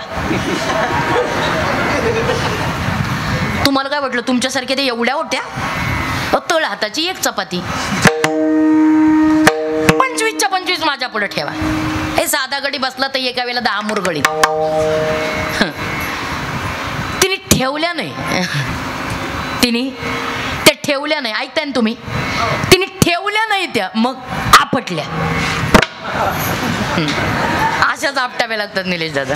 तुम्हाला काय वाटलं तुमच्यासारख्या ते एवढ्या होत्या? तळ हाताची एक चपाती, 25च्या 25 माझ्या पुढे ठेवा. हे साधा गडी बसला तर एका वेळेला 10 मुरगडी. तिने ठेवल्या नाही, तिने त्या ठेवल्या नाही. ऐकताय ना तुम्ही? तिने ठेवल्या नाही त्या, मग आपटल्या. अशाच आपटाव्या लागतात निलेश दादा.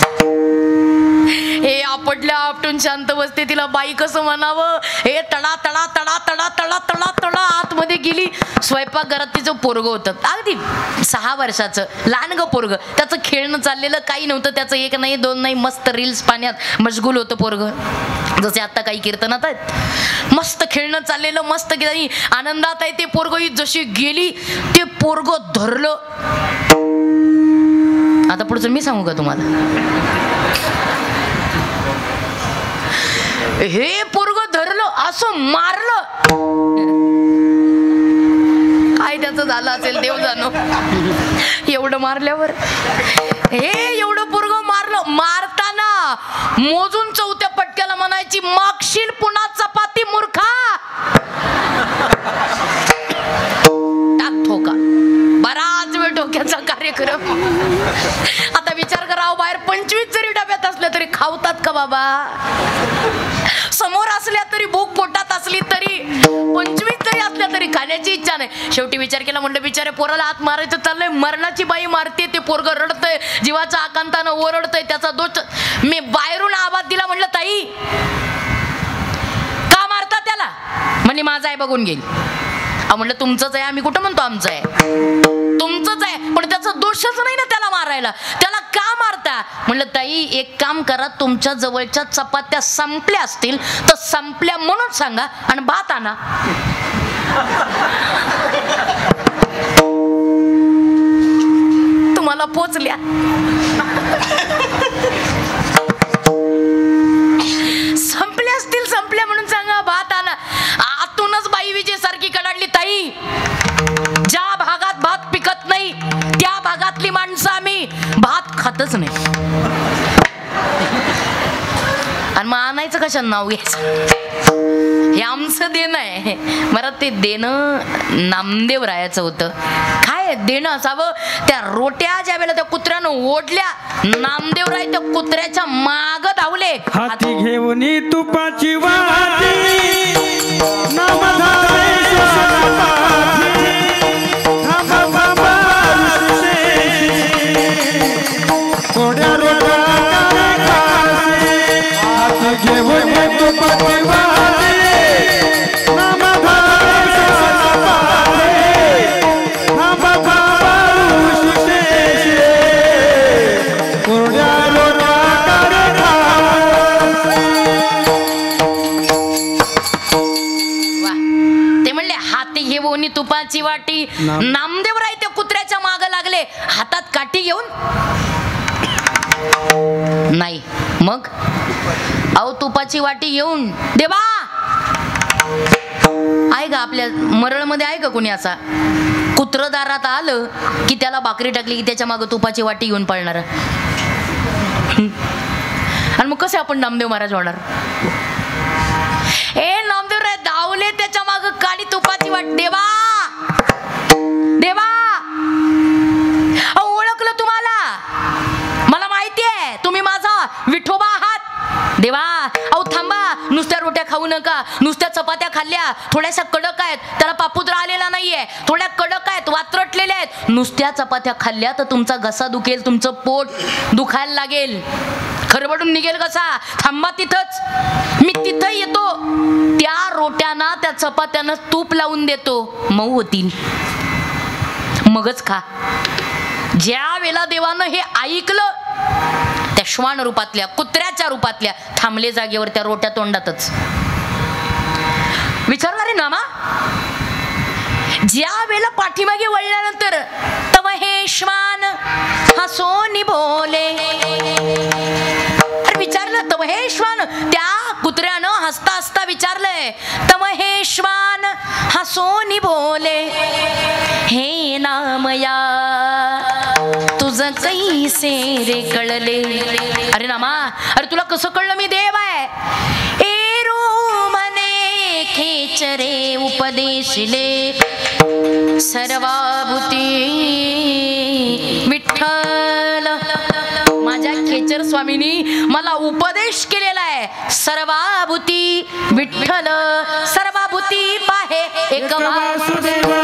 हे आपटल्या आपटून शांत बसते. तिला बाई कसं म्हणावं? हे तडा तडा तडा तडा तडा तडा तडा आतमध्ये गेली. स्वयंपाकघरात तिचं पोरगं होतं, अगदी 6 वर्षाचं लहान ग पोरगं. त्याचं खेळणं चाललेलं काही नव्हतं. त्याचं एक नाही दोन नाही, मस्त रील्स पाण्यात मशगूल होतं पोरगं. जसे आता काही कीर्तनात आहेत, मस्त खेळणं चाललेलं, मस्त आनंदात आहे ते पोरगं. ही जशी गेली ते पोरगं धरलं. आता पुढचं मी सांगू का तुम्हाला? हे पोरगं धरलं, असं मारलं. काय त्याचं झालं असेल देव जाणो. एवढं मारल्यावर हे एवढं पोरगं मारलं. मारताना मोजून 4थ्या पटक्याला म्हणायची, मागशील पुन्हा चपाती मूर्खा. टाक ठोका. बराच वेळ डोक्याचा कार्यक्रम. आता विचार करा, बाहेर 25 जरी डब्यात असल्या तरी खावतात का बाबा? समोर असल्या तरी, भूक पोटात असली तरी, 25 जरी असल्या तरी खाण्याची इच्छा नाही. शेवटी विचार केला, म्हणलं बिचारे पोराला हात मारायचं चाललंय, मरणाची बाई मारते, ते पोरगं रडतंय, जीवाच्या आकांतानं ओरडतंय, त्याचा दोष. मी बाहेरून आवाज दिला, म्हणलं ताई का मारता त्याला? म्हणजे माझा आहे बघून घेईल. म्हणलं तुमचंच आहे. आम्ही कुठं म्हणतो आमचं आहे? तुमचंच आहे, पण त्याचा दोषच नाही ना त्याला मारायला. त्याला का मारता? म्हणलं ताई एक काम करा, तुमच्या जवळच्या चपात्या संपल्या असतील तर संपल्या म्हणून सांगा आणि भात आणा. तुम्हाला पोचल्या. संपल्या असतील, संपल्या म्हणून सांगा, भात आणा. आतूनच बाई विजय सारखी कडाडली, ताई ज्या भागात भात पिकत नाही त्या भागातली माणसं आम्ही भात खातच नाही. आणि मग आणायचं कशानं नाव घ्यायचं? हे आमचं देणं आहे. मला ते देणं नामदेव रायाचं होतं. काय देणं असावं? त्या रोट्या ज्या वेळेला त्या कुत्र्यानं ओढल्या, नामदेव राय त्या कुत्र्याच्या माग धावले. हाती घेऊन तुपाची वाटी, वाटी. नामदेवराय त्या कुत्र्याच्या मागे लागले हातात काठी घेऊन. नाही मग अहो तुपाची वाटी घेऊन. देवा आहे का आपल्या मरळमध्ये आहे का कोणी असा कुत्र दारात आलं की त्याला भाकरी टाकली की त्याच्या मागे तुपाची वाटी घेऊन पळणार. आणि मग कसे आपण नामदेव महाराज होणार. ए नामदेवराय धावले त्याच्या मागे काडी तुपाची वाट. देवा देवा ओळखलं तुम्हाला. मला माहितीये तुम्ही माझा विठोबा आहात. देवा अहो थांबा. नुसत्या रोट्या खाऊ नका. नुसत्या चपात्या खाल्ल्या थोड्याशा कडक आहेत. त्याला पापुद्रा आलेला नाहीये. थोड्या कडक आहेत वात्रटलेल्या आहेत. नुसत्या चपात्या खाल्ल्या तर तुमचा घसा दुखेल. तुमचं पोट दुखायला लागेल. खरबडून निघेल कसा. थांबा तिथंच. मी तिथं येतो. त्या रोट्यांना त्या चपात्यांना तूप लावून देतो. मऊ होतील मगच खा. ज्या वेळेला देवानं हे ऐकलं त्या श्वान रूपातल्या कुत्र्याच्या रूपातल्या थांबले जागेवर त्या रोट्या तोंडातच. विचारणारे नामा ज्या वेळेला पाठीमागे वळल्यानंतर तव हे श्वान हसोनी बोले. विचारलं तव हे श्वान. त्या कुत्र्यानं हसता हसता विचारलंय तव हे श्वान हसोनी बोले. हे नामया तुझं कैसे रे कळले. अरे नामा अरे तुला कसं कळलं मी देव आहे. एरू मने खेचरे उपदेशिले सर्वाभूती विठ्ठल. माझ्या खेचर स्वामीनी मला उपदेश केलेला आहे. सर्वाभूती विठ्ठल. सर्वाभूती पाहे एक वासुदेव.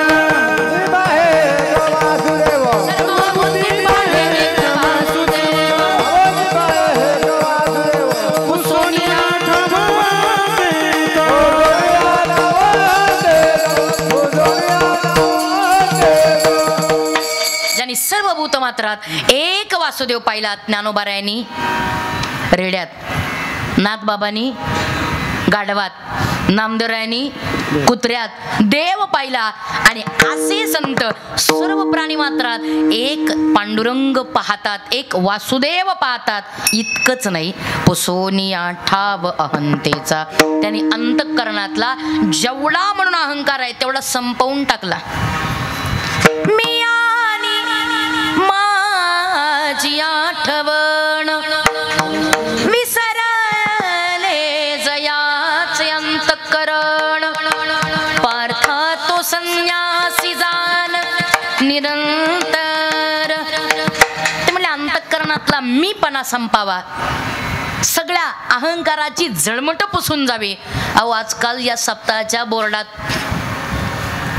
ज्यांनी सर्व भूत मात्रात एक वासुदेव पाहिला. ज्ञानोबारायांनी रेड्यात, नाथबाबांनी गाढवात, नामदेवरायांनी कुत्र्यात देव पाहिला. आणि असे संत सर्व प्राणी मात्रात एक पांडुरंग पाहतात. एक वासुदेव पाहतात. इतकंच नाही पुसोनिया ठाव अहंतेचा. त्यांनी अंतःकरणातला जेवढा म्हणून अहंकार आहे तेवढा संपवून टाकला. मी आणि माझी आठवण विसरले जयाचे अंतःकरण. पार्था तो संन्यासी जाण निरंतर. ते म्हणजे अंतःकरणातला मीपणा संपावा. सगळ्या अहंकाराची जळमट पुसून जावी. अहो आजकाल या सप्ताहाच्या बोर्डात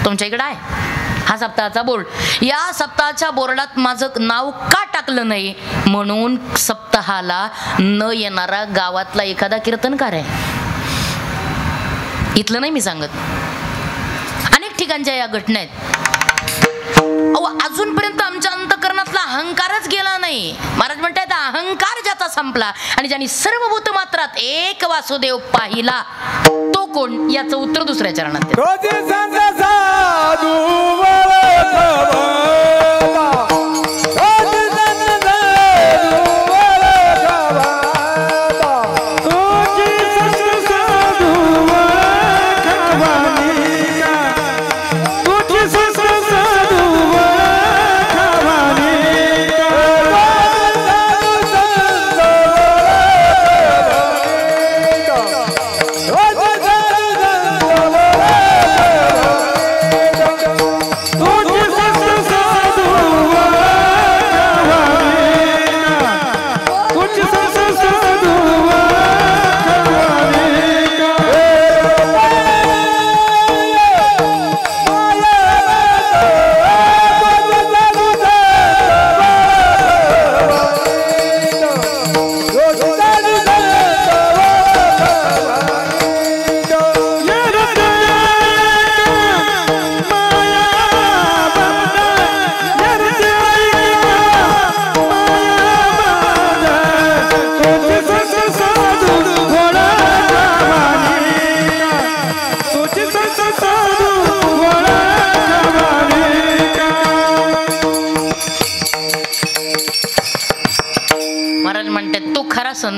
तुमच्या इकडं आहे हा सप्ताहाचा बोर्ड. या सप्ताहाच्या बोर्डात माझं नाव का टाकलं नाही म्हणून सप्ताहाला न येणारा गावातला एखादा कीर्तनकार आहे. इथलं नाही मी सांगत. अनेक ठिकाणच्या या घटना आहेत. अजूनपर्यंत आमच्या अंतःकरणातला अहंकारच गेला नाही. महाराज म्हणतात अहंकार ज्याचा संपला आणि ज्यांनी सर्व भूत मात्रात एक वासुदेव पाहिला तो कोण याचं उत्तर दुसऱ्या चरणात. तुझी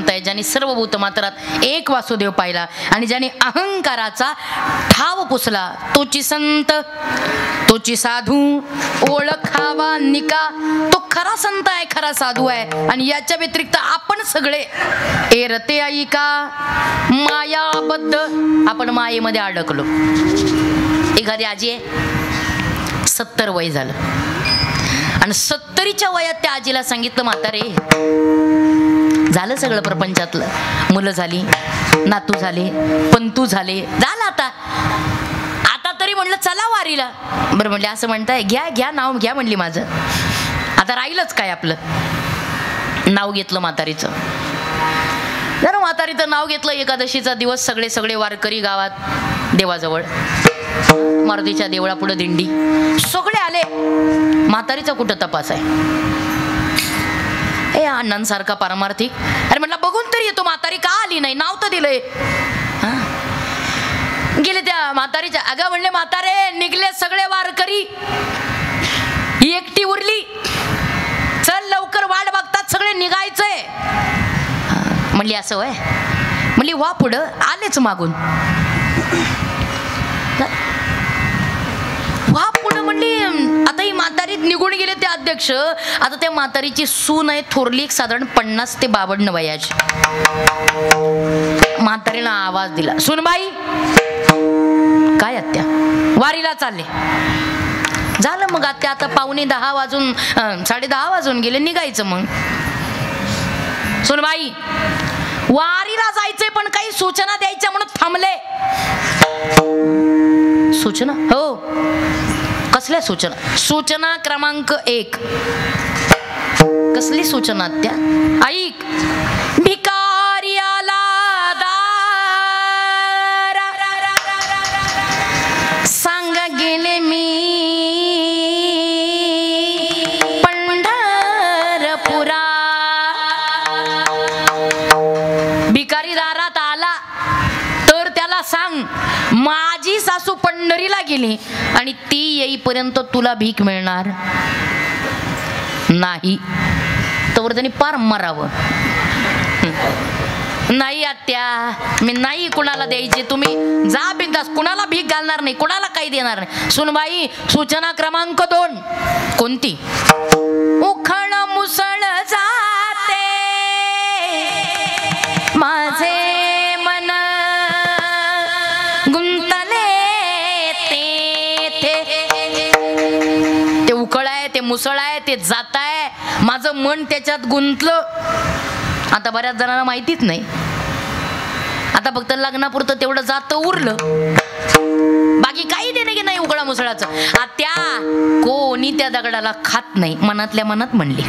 म्हणताय, ज्यांनी सर्व भूतमात्रात एक वासुदेव पाहिला आणि ज्याने अहंकाराचा ठाव पुसला, तोची संत तोची साधू ओळखावा निका. तो खरा संत आहे, खरा साधू आहे. आणि याच्या व्यतिरिक्त आपण सगळे एरते ऐका मायाबद्ध, आपण मायेमध्ये अडकलो. एखादी आजी आहे, 70 वय झालं आणि 70च्या वयात त्या आजीला सांगितलं, म्हातारे झालं सगळं प्रपंचातलं, मुलं झाली, नातू झाले, पंतू झाले, झालं आता तरी म्हणलं चला वारीला. बरं म्हणले, असं म्हणताय, घ्या घ्या नाव घ्या म्हणली माझं, आता राहिलंच काय आपलं. नाव घेतलं म्हातारीचं. जरा म्हातारीचं नाव घेतलं. एकादशीचा दिवस सगळे वारकरी गावात देवाजवळ, मारुतीच्या देवळापुढे दिंडी, सगळे आले. म्हातारीचा कुठं तपास आहे? ए अण्णांसारखा पारमार्थिक. अरे म्हटलं बघून तरी येतो, म्हातारी का आली नाही? नाव तर दिलंय. गेले त्या म्हातारीच्या. अगं म्हणले, म्हातारे निघले सगळे वारकरी, ही एकटी उरली, चल लवकर, वाट बघतात सगळे, निघायचंय. म्हणली असं वय? म्हणली वा पुढं, आलेच मागून. वा पुढं म्हणली. आता ही म्हातारी निघून गेले ते अध्यक्ष. आता त्या म्हातारीची सून आहे थोरली, एक साधारण 50 ते 52 वयाची. म्हातारीनं आवाज दिला, सुनबाई. काय आत्या? वारीला चालले. झालं मग आत्या, आता 9:45 वाजून 10:30 वाजून गेले, निघायचं मग. सुनबाई, वारीला जायचंय पण काही सूचना द्यायच्या म्हणून थांबले. सूचना? हो. कसल्या सूचना? सूचना क्रमांक 1. कसली सूचना त्या? ऐक. भिकारी आला दारा, सांग गेले मी पंढरपुरा. भिकारी दारात आला तर त्याला सांग, माझी सासू पंढरीला गेली आणि ती येईपर्यंत तुला भीक मिळणार नाही. तोवर त्यांनी पार मरावं. नाही आत्या, मी नाही कुणाला द्यायची, तुम्ही जा बिंदास, कुणाला भीक घालणार नाही, कुणाला काही देणार नाही. सुनबाई, सूचना क्रमांक 2. कोणती? उखळ मुसळ जाते माझे मन गुंतले ते उखळ आहे, ते मुसळ आहे, ते जात आहे, माझं मन त्याच्यात गुंतलं. आता बऱ्याच जणांना माहितीच नाही. आता फक्त लग्नापुरतं तेवढं जातं उरलं, बाकी काही देणं की नाही उघडा मुसळाचं. आत्या, कोणी त्या दगडाला खात नाही, मनातल्या मनात म्हणली.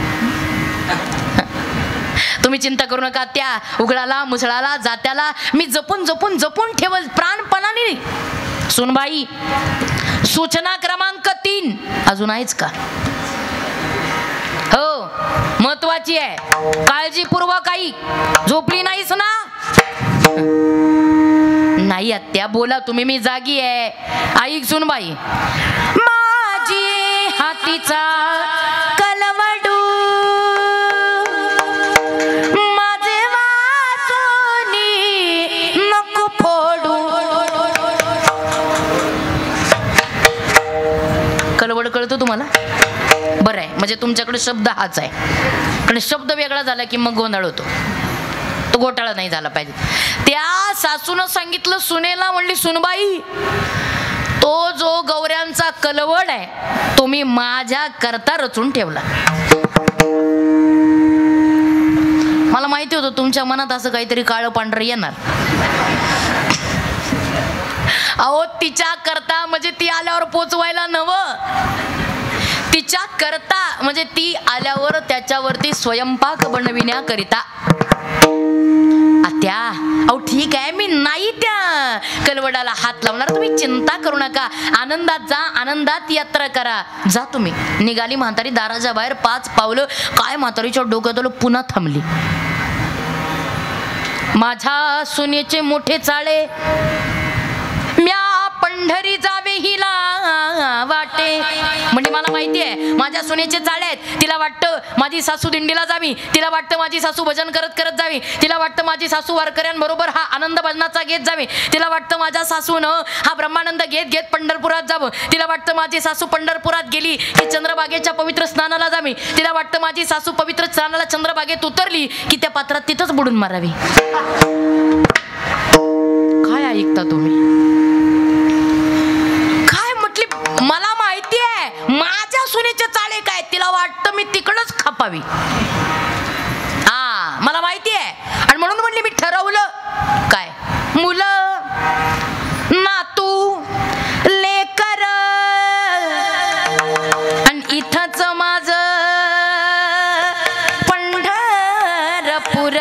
तुम्ही चिंता करू नका त्या उघडाला, मुसळाला, जात्याला मी जपून जपून जपून ठेवल प्राणपणाने. सुनबाई, सूचना क्रमांक 3. अजून आहेच का? हो, महत्वाची आहे, काळजीपूर्वक ऐक. झोपली नाहीस ना? नाही आत्या, बोला तुम्ही, मी जागी आहे. ऐक सुनबाई. माझी हातीचा कलवडू माझे वाचोनी नको फोडू. कलवड कळतो तुम्हाला? बरं आहे, म्हणजे तुमच्याकडे शब्द हाच आहे. कारण शब्द वेगळा झाला की मग गोंधळ होतो, तो घोटाळा नाही झाला पाहिजे. त्या सासूनं सांगितलं सुनेला, म्हणली सुनबाई, तो जो गौऱ्यांचा कलवड आहे तो मी माझ्या करता रचून ठेवला. मला माहिती होतं तुमच्या मनात असं काहीतरी काळं पांढरं येणार. अहो, तिच्या करता म्हणजे ती आल्यावर पोचवायला नवं, तिच्या करता म्हणजे ती आल्यावर त्याच्यावरती स्वयंपाक बनविण्याकरिता. आत्या, अहो ठीक आहे, मी नाही त्या कलवडाला हात लावणार, तुम्ही चिंता करू नका. आनंदात जा, आनंदात यात्रा करा. जा तुम्ही. निघाली म्हातारी दाराच्या बाहेर. 5 पावलं. काय म्हातारीच्या डोक्यात आलं, पुन्हा थांबली. माझ्या सुनेचे मोठे चाळे, म्या पंढरी जावे हिला वाटे. म्हणजे मला माहिती आहे माझ्या सुनेचे चाळे आहेत. तिला वाटतं माझी सासू दिंडीला जावी, तिला वाटतं माझी सासू भजन करत करत जावी, तिला वाटतं माझी सासू वारकऱ्यांबरोबर हा आनंद भजनाचा घेत जावी, तिला वाटतं माझ्या सासूनं हा ब्रह्मानंद घेत घेत पंढरपुरात जावं, तिला वाटतं माझी सासू पंढरपुरात गेली की चंद्रभागेच्या पवित्र स्नानाला जावी, तिला वाटतं माझी सासू पवित्र स्नानाला चंद्रभागेत उतरली की त्या पात्रात तिथंच बुडून मारावी. काय ऐकता तुम्ही? काय म्हटली? मला माहिती आहे माझ्या सुनेचे चाळे काय, तिला वाटतं मी तिकडच खपावी. हा मला माहिती आहे. आणि म्हणून म्हणली मी ठरवलं काय, मुलं नातू लेकर आणि इथंच माझं पंढरपूर.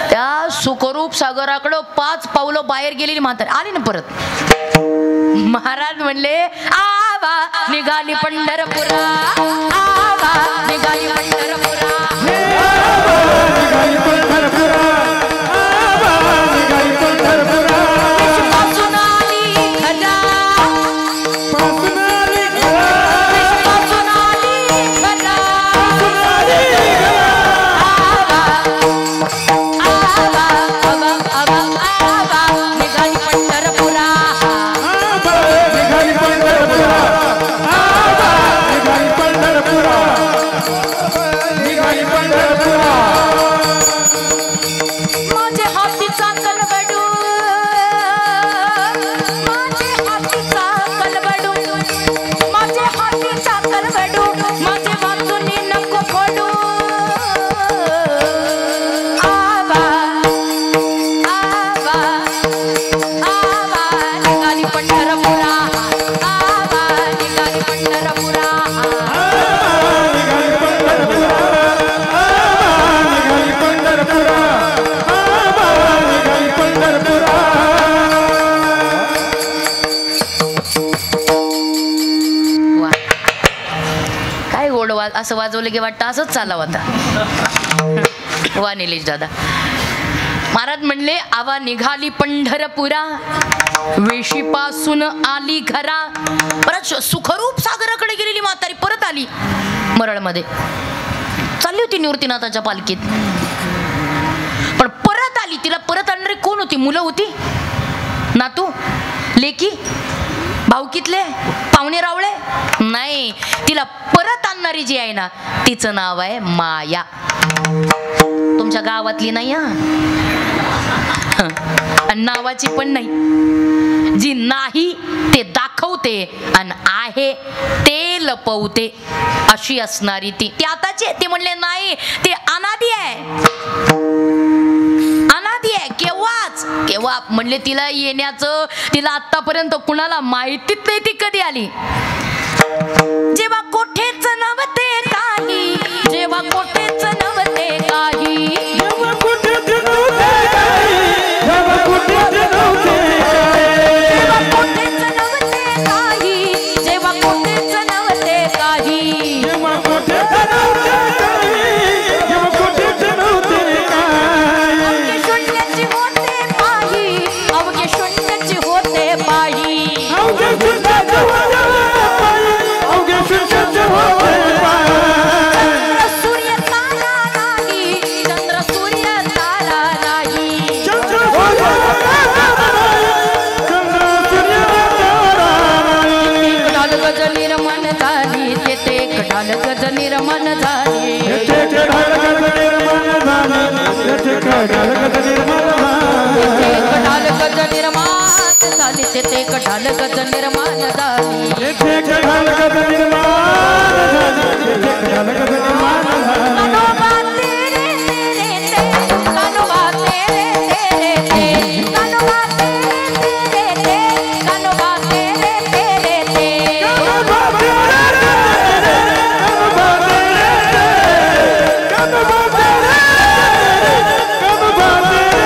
त्या सुखरूप सागराकडं 5 पावलं बाहेर गेलेली म्हातारी आली ना परत. महाराज म्हणले आवा निघाली पंढरपुरा, आवा निघाली पंढरपुरा, निघाली पंढरपुरा, निघाली पंढरपुरा. पासून आली घरा, पासून आली घरा, पासून आली घरा, आवा आवा आवा आवा निघाली पंढरपुरा, निघाली पंढरपुरा, निघाली पंढरपुरा, निघाली पंढरपुरा. माझे हातीचा कलबडू, माझे हातीचा कलबडू, माझे हातीचा कलबडू, माझे वाचूनी नको फोडू. आवा आवा आवा निघाली पंढरपुरा, आवा निघाली पंढरपुरा. निघाली पंढरपुरा, निघाली पंढरपुरा, निघाली पंढरपुरा. वा काय गोड असं वाजवलं की वाटतं असंच चालावं आता. वा निलेश दादा. महाराज म्हणले आवा निघाली पंढरपुरा, वेशीपासून आली घरा. परत सुखरूप सागराकडे गेलेली म्हातारी परत आली मरळमध्ये. चालली होती निवृत्तीनाथाच्या पालखीत पण परत आली. तिला परत आणणारी कोण होती? मुलं होती, नातू, लेकी, भाऊकीतले, पाहुणे रावळे? नाही, तिला परत आणणारी जी आहे ना तिचं नाव आहे माया. तुमच्या गावातली नाही हा, आणि नावाची पण नाही. जी नाही ते दाखवते आणि आहे ते लपवते अशी असणारी ती. ती आताची ते म्हणले नाही, ते अनादी आहे, अनादी आहे. केव्हा म्हणले तिला येण्याचं तिला आतापर्यंत कुणाला माहितीच नाही ती कधी आली. जेव्हा कोठेच नव्हते काही, जेव्हा कोठेच नव्हते काही, जेव्हा कुठेच नव्हते काही, जेव्हा कुठेच नव्हते जेव्हा कोठेच नव्हते काही, जेव्हा कोठेच नव्हते काही, जेव्हा कुठेच नव्हते काही, जेव्हा कुठेच नव्हते काही. अवघे शून्याची होते पाही, अवघे शून्याची होते पाही. अवघे शून्याचे होते पायी, अवघे शून्याचे होते पायी. चंद्र सूर्य तारा नाही, चंद्र सूर्य तारा नाही. चंद्र सूर्य तारा नाही, चंद्र सूर्य तारा नाही. कठाल गज निर्माण झाली, तेथे कठाल गज निर्माण झाली. येथे कठाल गज निर्माण झाली, येथे कठाल गज निर्माण झाली. कठाल गज निर्माण झाली, तेथे कठाल गज निर्माण झाली. येथे कठाल गज निर्माण झाली, येथे कठाल गज निर्माण झाली. कानोबा तेरे तेरे ते, कानोबा तेरे तेरे ते, कानोबा तेरे तेरे ते, कानोबा तेरे तेरे ते. कानोबा तेरे तेरे, कानोबा तेरे तेरे, कानोबा तेरे तेरे, कानोबा तेरे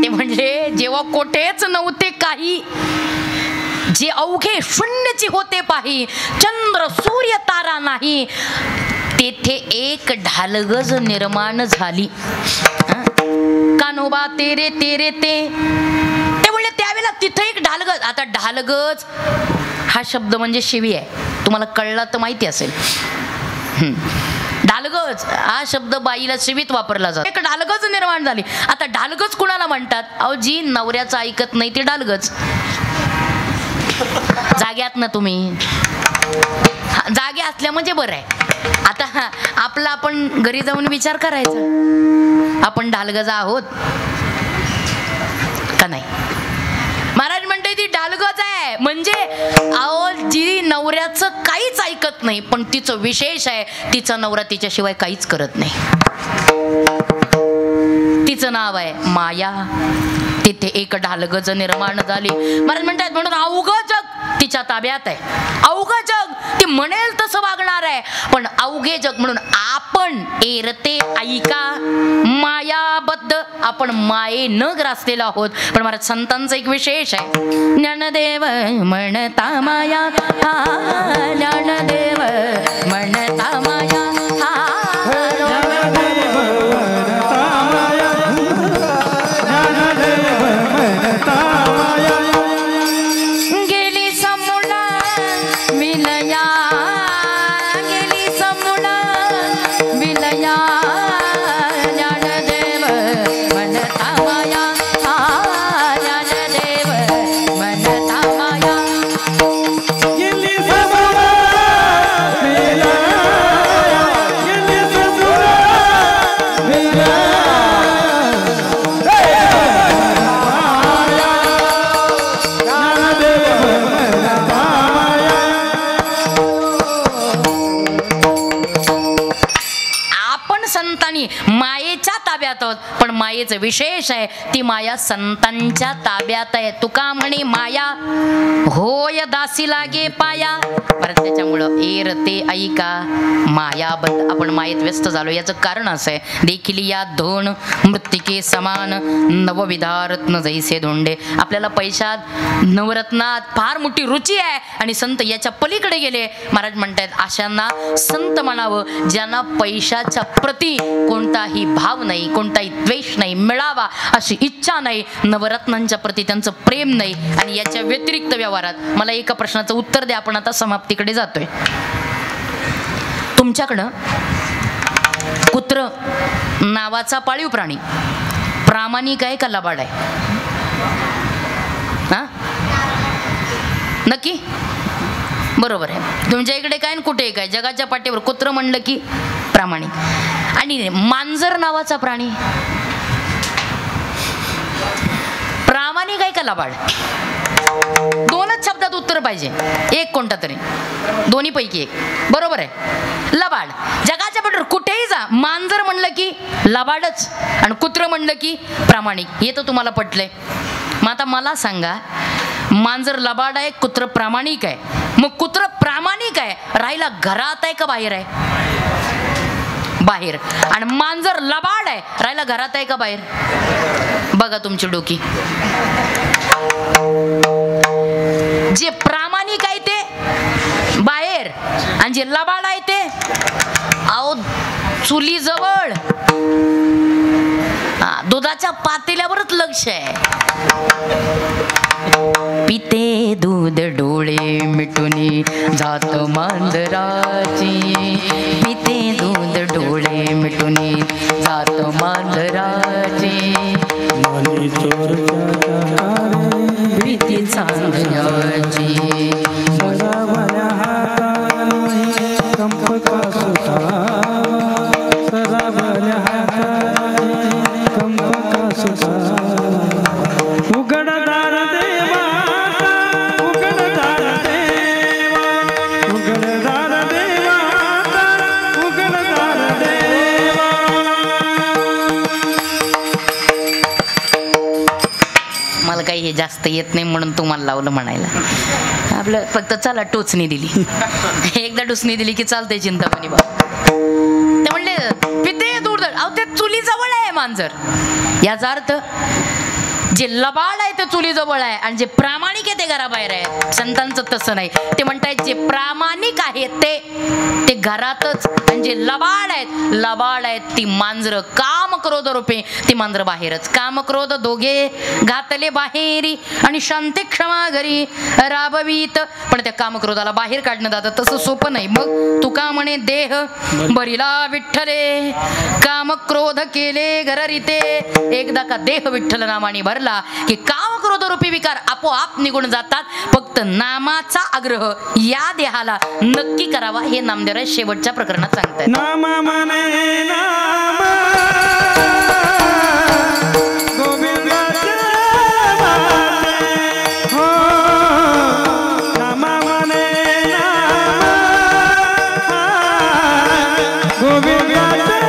ते म्हणले जेव्हा कोठेच नव्हते काही, जे अवघे शून्यची होते पाही, चंद्र सूर्य तारा नाही, तेथे एक ढालगज निर्माण झाली. कान्होबा तेरे तेरे ते बोलले त्यावेळेला तिथे एक ढालगज. आता ढालगज हा शब्द म्हणजे शिवी आहे, तुम्हाला कळला तर माहिती असेल. ढालगज हा शब्द बाईला शिवीत वापरला जातो. एक ढालगज निर्माण झाली. आता ढालगज कुणाला म्हणतात? अहो जी नवऱ्याचं ऐकत नाही ती ढालगज. जाग्यात ना तुम्ही, जागे असल्या म्हणजे बरं आहे. आता आपला आपण घरी जाऊन विचार करायचा, आपण ढालगज आहोत का नाही. महाराज म्हणते ती ढालगज आहे म्हणजे अहो जी नवऱ्याचं काहीच ऐकत नाही, पण तिचं विशेष आहे तिचा नवरा तिच्याशिवाय काहीच करत नाही. तिचं नाव आहे माया. तिथे एक ढालगज निर्माण झाली. महाराज म्हणतात म्हणून अवघं जग तिच्या ताब्यात आहे. अवघं जग ती म्हणेल तसं वागणार आहे, पण अवघे जग म्हणून आपण एरते ऐका मायाबद्ध, आपण माये न ग्रासलेलो आहोत. पण महाराज संतांचं एक विशेष आहे. ज्ञानदेव म्हणता माया, ज्ञानदेव म्हणता माया, मायेच्या ताब्यात आहोत. पण मायेचं विशेष आहे ती माया संतांच्या ताब्यात आहे. तुका म्हणे माया होय दासी लागे पाया. परत त्याच्यामुळं एरते ऐका मायाबद्ध आपण मायेत व्यस्त झालो. याचं कारण असं आहे, देखील या दोन मृत्तिके समान नवविधा रत्न जैसे धोंडे. आपल्याला पैशात नवरत्नात फार मोठी रुची आहे आणि संत याच्या पलीकडे गेले. महाराज म्हणतात अशांना संत म्हणावं ज्यांना पैशाच्या प्रती कोणताही भाव नाही, कोणताही द्वेष नाही, मिळावा अशी इच्छा नाही, नवरत्नांच्या प्रती त्यांचं प्रेम नाही. आणि याच्या व्यतिरिक्त व्यवहारात मला एका प्रश्नाचं उत्तर द्या, आपण आता समाप्तीकडे जातोय. तुमच्याकडं कुत्र नावाचा पाळीव प्राणी प्रामाणिक आहे का लबाड आहे? हा नक्की बरोबर आहे. तुमच्या इकडे काय कुठे काय जगाच्या पाठीवर कुत्र म्हणलं की प्रामाणिक. आणि मांजर नावाचा प्राणी प्रामाणिक आहे का लबाड? दोनच शब्दात उत्तर पाहिजे, एक कोणता तरी, दोन्ही पैकी एक. बरोबर आहे लबाड. जगाच्या पाठीवर कुठेही जा, मांजर म्हणलं की लबाडच आणि कुत्र म्हणलं की प्रामाणिक. हे तर तुम्हाला पटलंय. मग आता मला सांगा, मांजर लबाड आहे, कुत्र प्रामाणिक आहे. मग कुत्र प्रामाणिक आहे राहिला घरात आहे का बाहेर आहे? बाहेर. आणि मांजर लबाड आहे राहिला घरात आहे का बाहेर? बघा तुमची डोकी. जे प्रामाणिक आहे ते बाहेर आणि जे लबाड आहे ते अहो चुली जवळ. दुधाच्या पातेल्यावरच लक्ष आहे. पिते दूध डोळे मिटूनी जात मांजराची, पिते दूध डोळे मिटूनी जात मांजराची, भीती चांदण्याची. काही हे जास्त येत नाही म्हणून तुम्हाला लावलं म्हणायला. आपलं फक्त चला टोचणी दिली, एकदा टोचणी दिली की चालते चिंतामणी बाबा. ते म्हणले पिते दूर, अहो ते चुली जवळ आहे मांजर. याचा अर्थ जे लबाड आहे ते चुली जवळ आहे आणि जे प्रामाणिक आहे ते घराबाहेर आहे. संतांचं तसं नाही. ते म्हणतायत जे प्रामाणिक आहे ते घरातच म्हणजे लबाड आहेत ती मांजरं, काम क्रोध रूपे ती मांजरं बाहेरच, काम क्रोध दोघे घातले बाहेरी आणि शांती क्षमा घरी राबवीत. पण त्या कामक्रोधाला बाहेर काढणं दादा तसं सोपं नाही. मग तुका म्हणे देह बरीला विठ्ठले, कामक्रोध केले घररिते. एकदा का देह विठ्ठल नामाने भरला की कामक्रोध रूपी विकार आपोआप निघून जातात. फक्त नामाचा आग्रह या देहाला नक्की करावा हे नामदेवराय शेवटच्या प्रकरणात सांगतात. नाम मने नाम गोविंदाचे वाटे, हो नाम मने नाम गोविंदाचे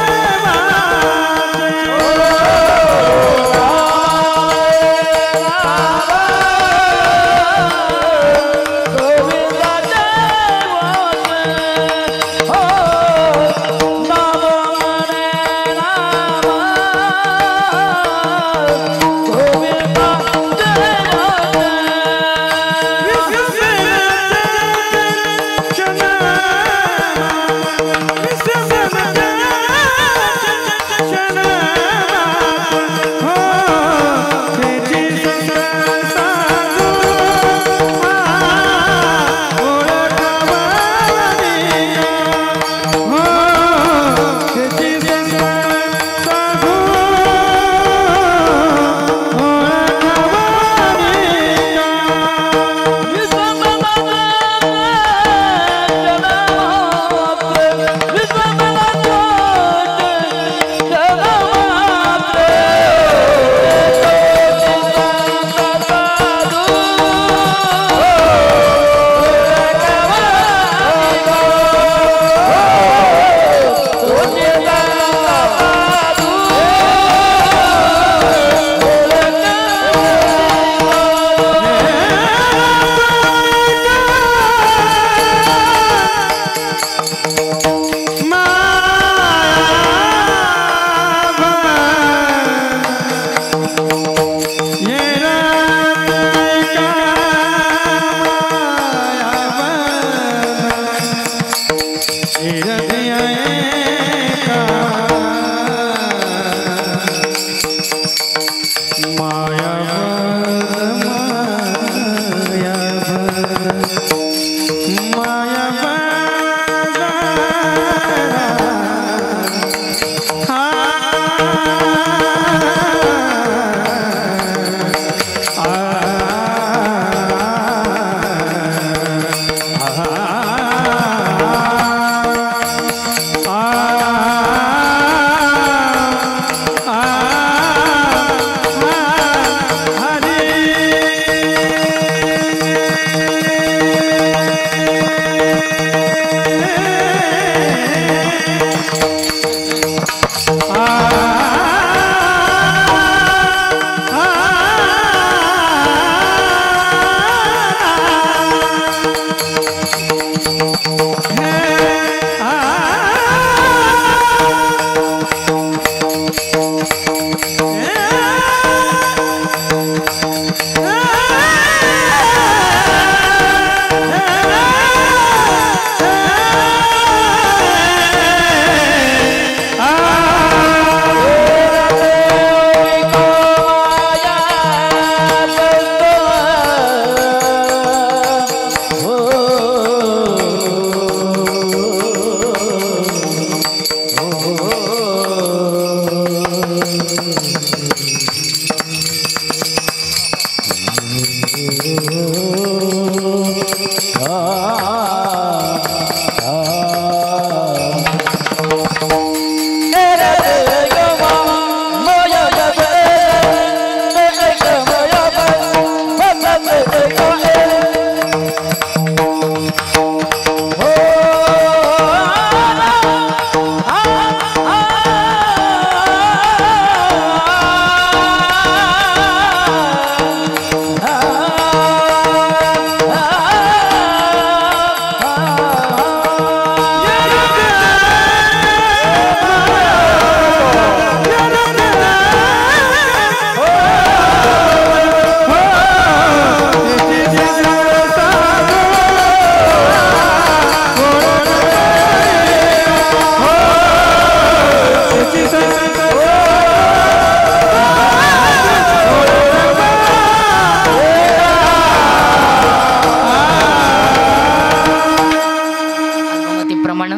प्रमाण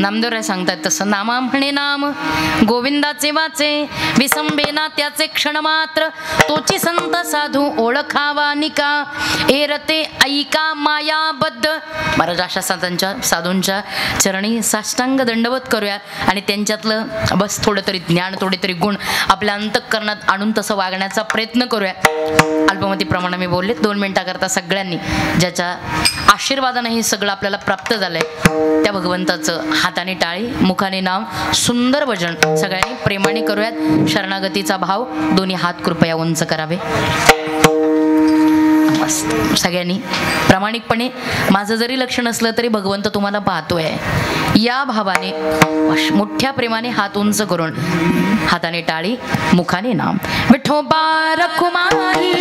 नामदेवराय सांगतात तसं नामा म्हणे नाम गोविंदाचे वाचे विसंबेना त्याचे क्षण मात्र तोची संत साधू ओळखावा निका एरते ऐका मायाबद्ध. महाराज अशा साधूंच्या चरणी साष्टांग दंडवत करूया आणि त्यांच्यातलं बस थोडं तरी ज्ञान थोडे तरी गुण आपल्या अंतःकरणात आणून तसं वागण्याचा प्रयत्न करूया. अल्पमतीप्रमाणे मी बोलले 2 मिनिटाकरता सगळ्यांनी ज्याच्या आशीर्वादाने हे सगळं आपल्याला प्राप्त झालंय त्या भगवंताचं हाताने टाळी मुखाने नाम सुंदर भजन सगळ्यांनी प्रेमाने करूयात. शरणागतीचा भाव दोन्ही हात कृपया उंच करावे. सगळ्यांनी प्रामाणिकपणे माझं जरी लक्ष नसलं तरी भगवंत तुम्हाला पाहतोय या भावाने मोठ्या प्रेमाने हात उंच करून हाताने टाळी मुखाने नाम विठोबा रखुमाई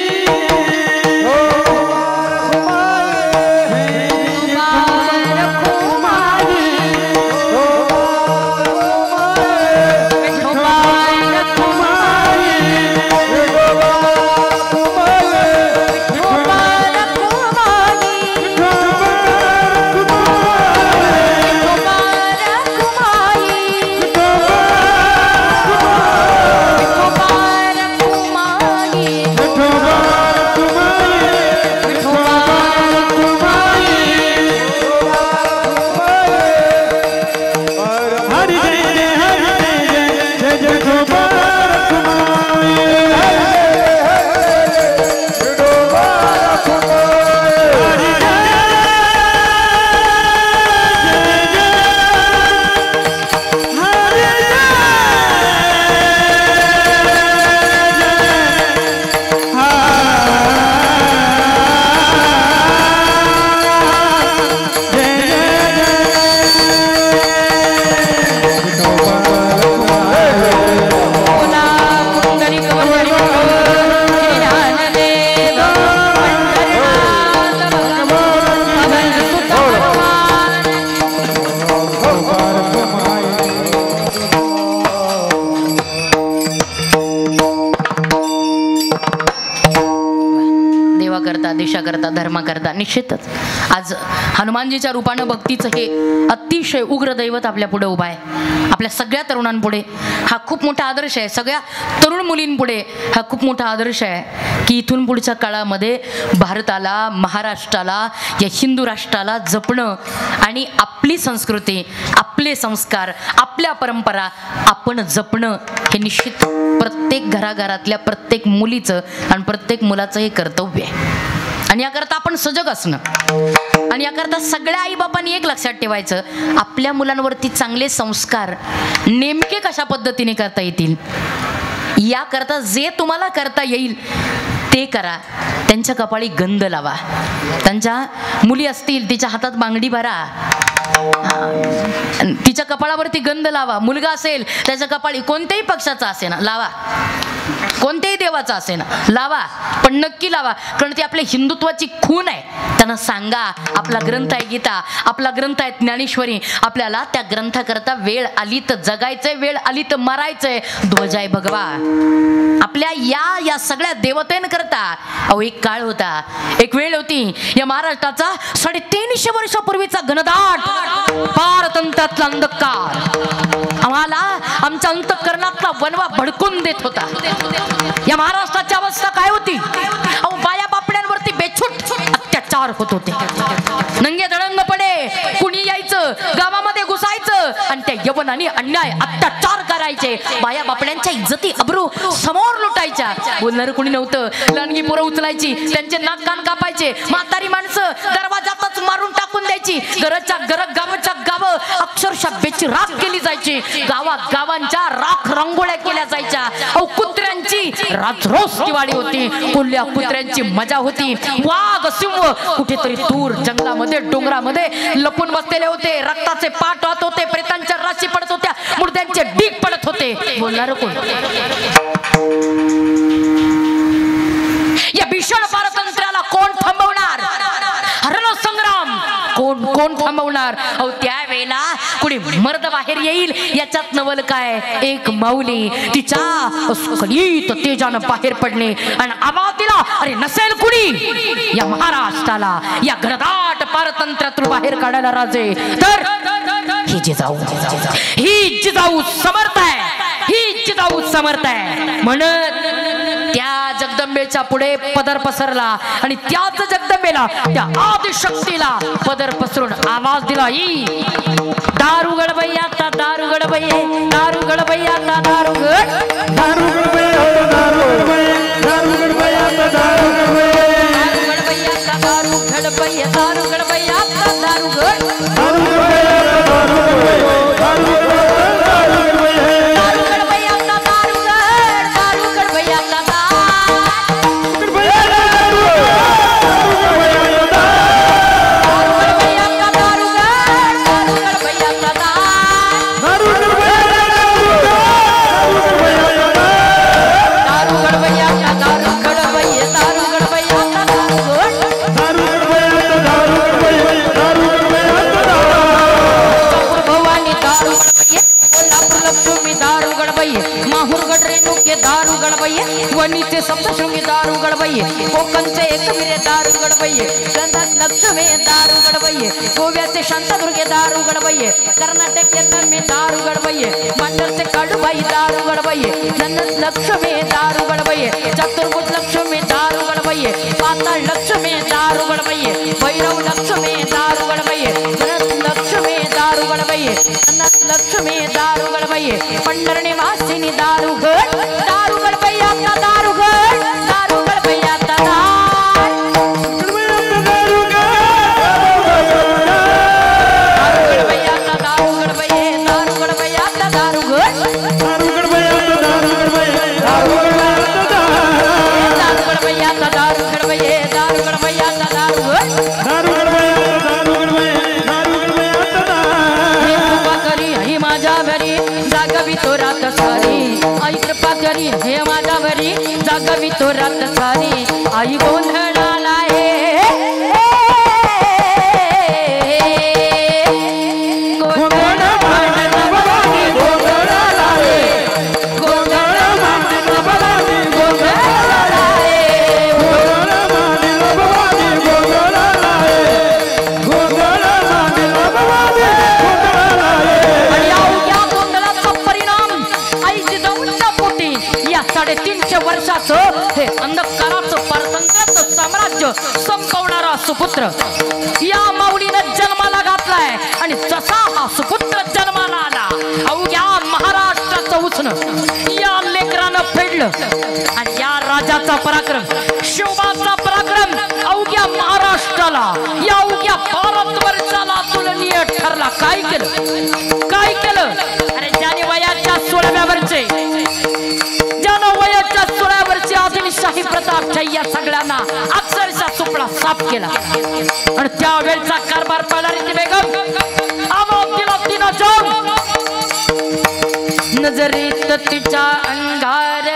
धर्माकरता निश्चितच आज हनुमानजीच्या रूपानं भक्तीचं हे अतिशय उग्र दैवत आपल्या पुढे उभा आहे. आपल्या सगळ्या तरुणांपुढे हा खूप मोठा आदर्श आहे. सगळ्या तरुण मुलींपुढे हा खूप मोठा आदर्श आहे की इथून पुढच्या काळामध्ये भारताला महाराष्ट्राला या हिंदू राष्ट्राला जपणं आणि आपली संस्कृती आपले संस्कार आपल्या परंपरा आपण जपणं हे निश्चित प्रत्येक घराघरातल्या प्रत्येक मुलीचं आणि प्रत्येक मुलाचं हे कर्तव्य आहे. आणि याकरता आपण सजग असणं आणि याकरता सगळ्या आईबापांनी एक लक्षात ठेवायचं आपल्या मुलांवरती चांगले संस्कार नेमके कशा पद्धतीने करता येतील याकरता जे तुम्हाला करता येईल ते करा. त्यांच्या कपाळी गंध लावा. त्यांच्या मुली असतील तिच्या हातात बांगडी भरा तिच्या कपाळावरती गंध लावा. मुलगा असेल त्याच्या कपाळी कोणत्याही पक्षाचा असेना लावा कोणत्याही देवाचा असेना लावा पण नक्की लावा कारण ती आपल्या हिंदुत्वाची खून आहे. त्यांना सांगा आपला ग्रंथ आहे गीता आपला ग्रंथ आहे ज्ञानेश्वरी आपल्याला त्या ग्रंथाकरता वेळ आली तर जगायचंय वेळ आली तर मरायचंय. ध्वजाय भगवा आपल्या या सगळ्या देवतेंकरता. अहो एक काळ होता एक वेळ होती या महाराष्ट्राचा 350 वर्षापूर्वीचा घनदाट पारतंत्रातला अंधकार आम्हाला आमच्या अंतःकरणातला वनवा भडकून देत होता. या महाराष्ट्राची अवस्था काय होती अहो बाया बापड्यांवरती बेछूट अत्याचार होत होते. नंगे दळंगपणे कुणी यायचं गावामध्ये घुसायचं आणि त्या यवनाने अन्याय अत्याचार करायचे. बाया बापड्यांच्या इज्जती अब्रू समोर लुटायच्या. बोलणार कुणी नव्हतं. लहानगी पोरं उचलायची त्यांचे नाक कान कापायचे. म्हातारी माणसं दरवाजातच मारून टाकून द्यायची. गावाच्या गावं अक्षरशः बेची राख केली जायची. गावांच्या राख रांगोळ्या केल्या जायच्या. अहो कुत्र्यांची राजरोस दिवाळी होती. कोल्ह्या कुत्र्यांची मजा होती. वाघ सिंह कुठेतरी दूर जंगलामध्ये डोंगरामध्ये लपून बसलेले होते. रक्ताचे पाट वाहत होते. प्रेतांच्या राशी पडत होत्या. मुर्द्यांचे डीग पडत होते. बोलणार कोण या भीषण पारतंत्र्याला कोण थांबवणार. रणसंग्राम कोण थांबवणार. अहो त्यावेळेला कुणी मर्द बाहेर येईल याच्यात नवल काय. एक माऊली तिच्या स्खलित तेजानं बाहेर पडणे आणि आवातीला अरे नसेल कुणी या महाराष्ट्राला या घनदाट पारतंत्र्यातून बाहेर काढायला राजे तर ही जिजाऊ समर्थ आहे, ही जिजाऊ समर्थ आहे म्हणत त्या जगदंबेच्या पुढे पदर पसरला आणि त्याच जगदंबेला त्या आदिशक्तीला पदर पसरून आवाज दिला, ही दारू गडबई आता दारू गडबई, दारू गडबई आता दारू गड, दारू गडबई आता दारू गडबई, दारू गडबई आता दारू गडबई, दारू गडबई आता दारू गडबई, दारू गडबई आता दारू गड, दारू गडबई आता दारू गडबई, दारू गडबई, दारू गडबई, दारू गडबई आता दारू गड, दारू गडबई आता वनीचे सप्तशृंगी दारू गडबई, कोकणचे एकवीरे दारू गडबई, गंधात लक्ष्मी दारू गडबई, गोव्याचे शांतादुर्गे दारू गडबई, कर्नाटक में दारू गडबई, मांडरचे काडूबाई दारू गडबई, नंदत लक्ष्मी दारू गडबई, चतुर्भुज लक्ष्मी दारू गडबई, पाताळ लक्ष्मी दारू गडबई, भैरव लक्ष्मी दारू गडबई, गणत लक्ष्मी दारू गडबई, नंदत लक्ष्मी दारू गडबई, पंढरणी वासिनी दारू गड, दारू गडबई आता दारू गड, दारू गडबई आता हे माझ्यावरी जागवी तो रात सारी, आई गोंधळाला हे अंधकाराचं परतंत्राचं साम्राज्य संपवणारा सुपुत्र या माऊलीनं जन्माला घातलाय आणि जसा हा सुपुत्र जन्माला आला अवघ्या महाराष्ट्राचं उचन या लेकरानं फेडलं आणि या राजाचा पराक्रम, शिवबाचा पराक्रम अवघ्या महाराष्ट्राला, या अवघ्या भारतवर्षाला तुलनीय ठरला. काय केलं, काय केलं? अरे ज्याने वयाच्या 16व्या वर्षी, शाही प्रतापच्या या सगळ्यांना अक्षरशः सुपडा साफ केला आणि त्यावेळचा कारभार पाळणारी ती बेगम आमोदीला तिनं जाऊन नजरेत तिच्या अंगार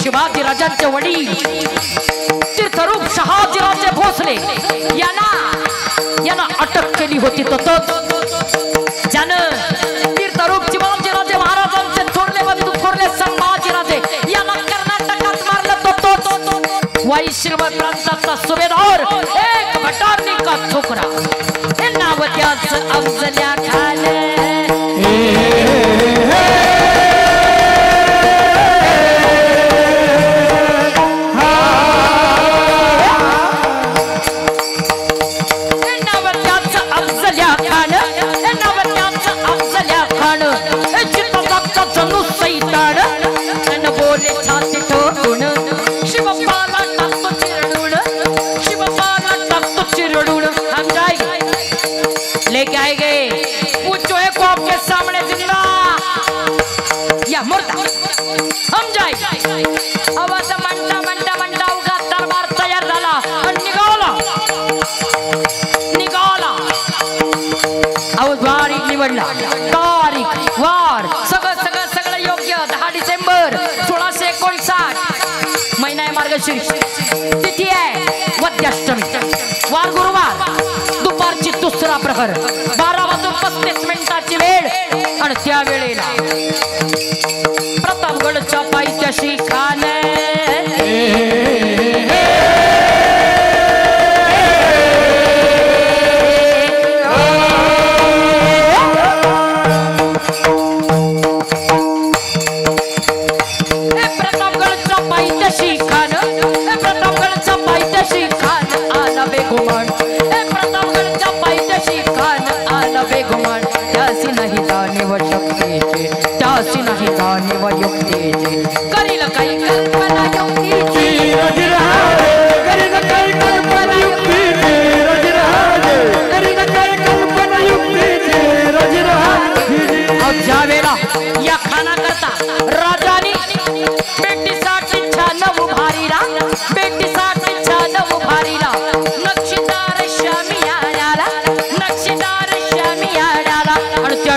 शिवाजी राजांचे वडील तीर्थरूप शहाजीराजे भोसले यांना अटक केली होती. ज्यानं तीर्थरूप शिवाजीराजे महाराजांचे थोरले बंधू थोरले संभाजीराजे यांना कर्नाटकात मारलं. वैश्रव प्रांताचा सुभेदार एक भटारणी का छोकरा हे नाव त्याच अफजल्या खान. खान ये क्या है गे पूछो है को आपके सामने जिंदा या मुर्दा हम जाए अब आता म्हणता उगा दरबार तयार झाला आणि निघाला अहो तारीख निवडला तारीख वार सगळं योग्य 10 डिसेंबर 1659 महिना आहे मार्गशीर्ष तिथी आहे वद्याष्टमी वार गुरुवार दुपारची दुसरा प्रहर 12:35 वेळ आणि त्या वेळेला प्रतापगडच्या पायथ्याशी खाने करील काही कल्पना युक्तीची करील काही कल्पना युक्तीची करील काही कल्पना युक्तीची ज्या वेळा या खाना करता राजानी बेटीसाठी छान उभारीला नक्षीदार शामियानाला आणि त्या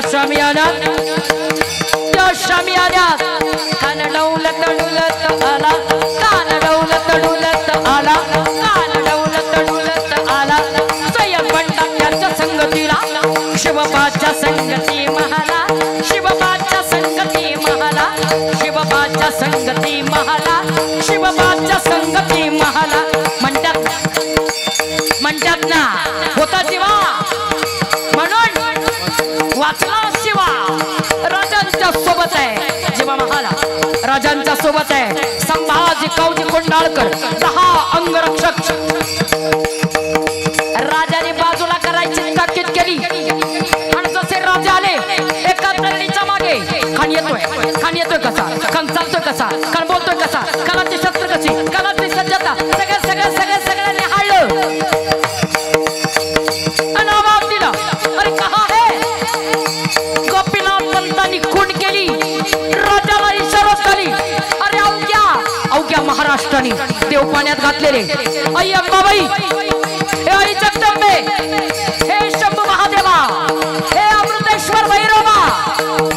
शामियानात कान डौलत आला स्वयं पंडाच्या संगतीला शिवबाच्या संगती महाला शिवबाच्या संगती महाला म्हणतात ना होता शिवा म्हणून वाचला शिवा राजांच्या सोबत आहे जेव्हा महाला राजांच्या सोबत आहे संभाजी कवजी कोंडाळकर 10 अंगरक्षक राजाने बाजूला करायची ताकीद केली आणि जसे राजा आले एका तरणीच्या मागे खान येतोय कसा खान चालतोय कसा खान बोलतोय कसा कानाची शस्त्र कशी कानाची सज्जता सगळ्यांनी हाळलं आणि आवाज दिला अरे कहा है गोपीनाथ पंतांनी खून केली राजाला इशारा झाली अरे अवघ्या महाराष्ट्राने देव पाण्यात घातलेले आई अंबाबाई हे आई जगदंबे हे शंभू महादेवा हे अमृतेश्वर भैरवा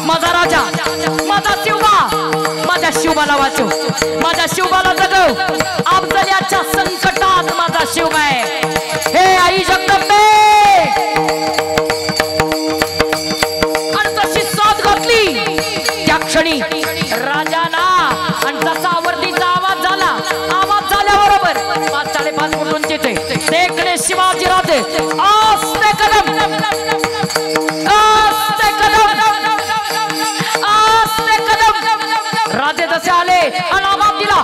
माझा राजा माझा शिवबाला वाचव माझ्या शिवबाला जगव अफजल्याच्या संकटात माझा शिवबा आहे हे आई जगदंबे आणि तशी साथ घातली त्या क्षणी राजाला आणि तसा वर्दीचा आवाज झाल्याबरोबर 5:30 फुटून तिथे देखणे शिवाजी राजे आस्ते कदम राजे जसे आले आणि आवाज दिला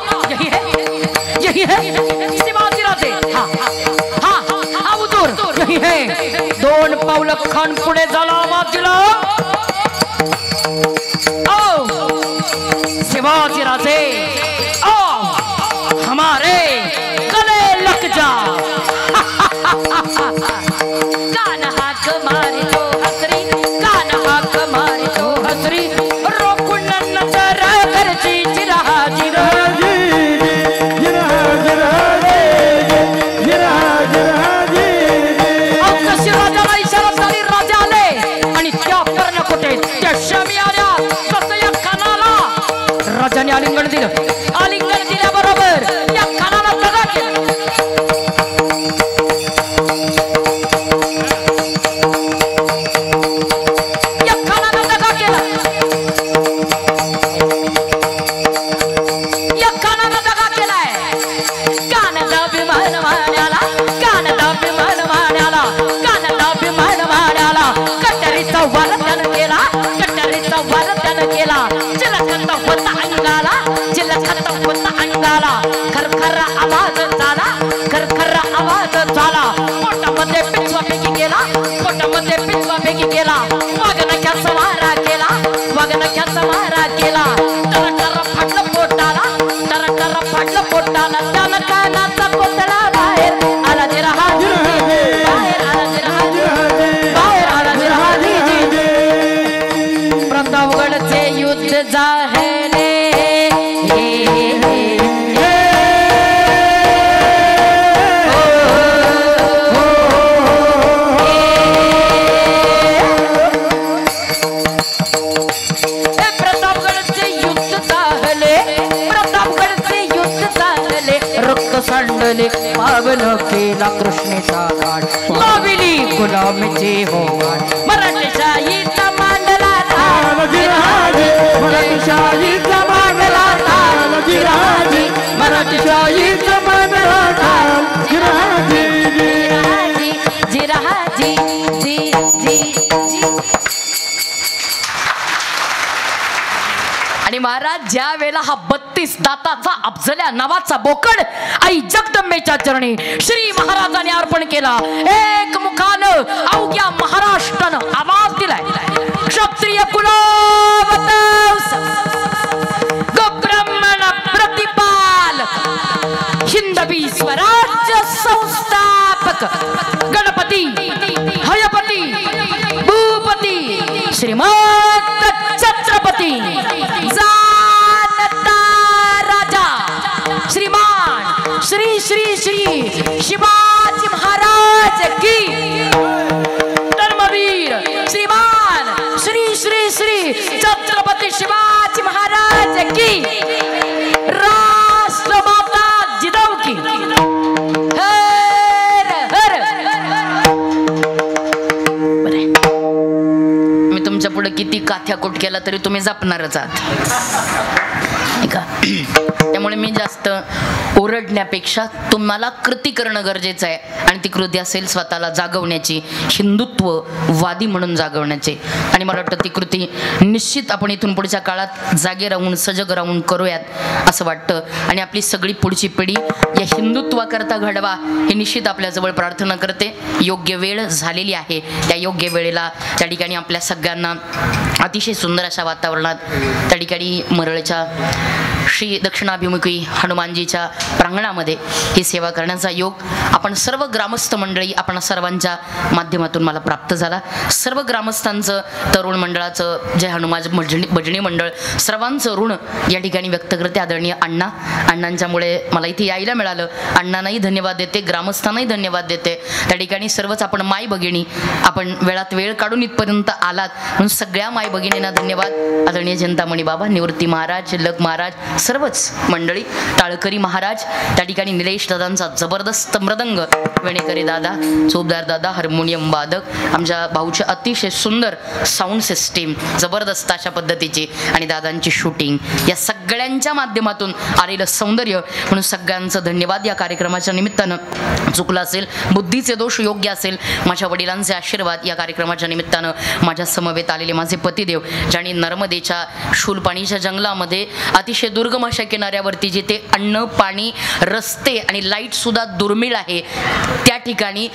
यही है शिवाजी राजे हा उतूर यही है 2 पावलं खान पुढे झाला आवाज दिला ओ शिवाजी राजे ओ हमारे गले लग जा कान हाक मारी तो हसरी रोकुन नजर करची जिरा तशी राजाला इशारा झाली राजा आले आणि त्या पर्णकुटे त्या शामियाना तसं या खानाला राजाने आलिंगन दिल्याबरोबर या खानाला दगा केला पोटामध्ये पिचवा फेकी केला वागनख्याचा मारा केला टरटर फाटलं पोटाला त्याला कानाचा कोतडा बाहेर आला तृष्णेचा घाट लाविली गुलामीची होवाट मराठीशाहीचा मांडला मराठीशाहीचा मांडला ताल जिराजी मराठीशाहीचा मांडला ताल जिराजी जिराजी जी जी जी. आणि महाराज ज्या वेळेला हा 32 दाताचा अफजल्या नावाचा बोकड आई जगदंबेच्या चरणी श्री महाराजांनी अर्पण केला, एक मुखानं अवघ्या महाराष्ट्रानं आवाज दिलाय, क्षत्रिय कुलावतंस गोब्राह्मण प्रतिपाल हिंदवी स्वराज्य संस्थापक गणपती हयपती भूपती श्रीमंत छत्रपती जानता राजा श्रीमान श्री श्री श्री शिवाजी महाराज की धर्मवीर श्रीमान श्री श्री श्री छत्रपती शिवाजी महाराज की राष्ट्रमाता जिजाऊ की हर हर. मी तुमच्या पुढे किती काथ्याकोट केला तरी तुम्ही जपणारच आहात का. त्यामुळे मी जास्त ओरडण्यापेक्षा तुम्हाला कृती करणं गरजेचं आहे, आणि ती कृती असेल स्वतःला जागवण्याची, हिंदुत्ववादी म्हणून जागवण्याची. आणि मला वाटतं ती कृती निश्चित आपण इथून पुढच्या काळात जागे राहून सजग राहून करूयात असं वाटतं. आणि आपली सगळी पुढची पिढी या हिंदुत्वाकरता घडवा हे निश्चित आपल्याजवळ प्रार्थना करते. योग्य वेळ झालेली आहे, त्या योग्य वेळेला त्या ठिकाणी आपल्या सगळ्यांना अतिशय सुंदर अशा वातावरणात त्या ठिकाणी मरळच्या श्री दक्षिणाभिमुखी हनुमानजीच्या प्रांगणामध्ये ही सेवा करण्याचा योग आपण सर्व ग्रामस्थ मंडळी आपण सर्वांच्या माध्यमातून मला प्राप्त झाला. सर्व ग्रामस्थांचं, तरुण मंडळाचं, जे हनुमान भजनी मंडळ, सर्वांचं ऋण या ठिकाणी व्यक्त करते. आदरणीय अण्णांच्यामुळे मला इथे यायला मिळालं. अण्णांनाही धन्यवाद देते, ग्रामस्थांनाही धन्यवाद देते. त्या ठिकाणी सर्वच आपण माय भगिनी, आपण वेळात वेळ काढून इथपर्यंत आलात म्हणून सगळ्या माय भगिनींना धन्यवाद. आदरणीय चिंतामणी बाबा, निवृत्ती महाराज, लग महाराज, सर्वच मंडळी, टाळकरी महाराज, त्या ठिकाणी निलेश दादांचा जबरदस्त मृदंग, वेणेकरी दादा, चोपदार दादा, हार्मोनियम वादक, आमच्या भाऊचे अतिशय सुंदर साऊंड सिस्टीम, जबरदस्त अशा पद्धतीची, आणि दादांची शूटिंग, या सगळ्यांच्या माध्यमातून आलेलं सौंदर्य म्हणून सगळ्यांचं धन्यवाद. या कार्यक्रमाच्या निमित्तानं चुकलं असेल, बुद्धीचे दोष योग्य असेल, माझ्या वडिलांचे आशीर्वाद या कार्यक्रमाच्या निमित्तानं माझ्या समवेत आलेले माझे पतिदेव, ज्यांनी नर्मदेच्या शूलपाणीच्या जंगलामध्ये अतिशय दुर्गम अशा किनाऱ्यावरती जिथे अन्न, पाणी, रस्ते आणि लाईट सुद्धा दुर्मिळ आहे, त्या ठिकाणी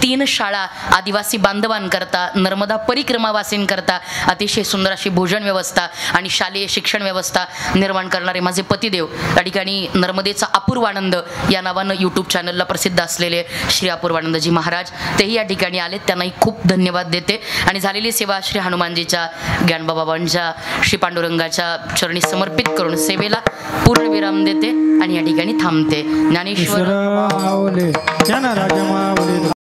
तीन शाळा आदिवासी बांधवांकरता, नर्मदा परिक्रमावासींकरता अतिशय सुंदर अशी भोजन व्यवस्था आणि शालेय शिक्षण व्यवस्था निर्माण करणारे माझे पतिदेव, त्या ठिकाणी नर्मदेचा अपूर्वानंद या नावानं यूट्यूब चॅनलला प्रसिद्ध असलेले श्री अपूर्वानंदजी महाराज, तेही या ठिकाणी आले. त्यांनाही खूप धन्यवाद देते. आणि झालेली सेवा श्री हनुमानजीच्या, ज्ञानबाबांच्या, श्री पांडुरंगाच्या चरणी समर्पित करून सेवेला पूर्ण विराम देते आणि या ठिकाणी थांबते. ज्ञानेश्वर माऊली, ज्ञानराज माऊली.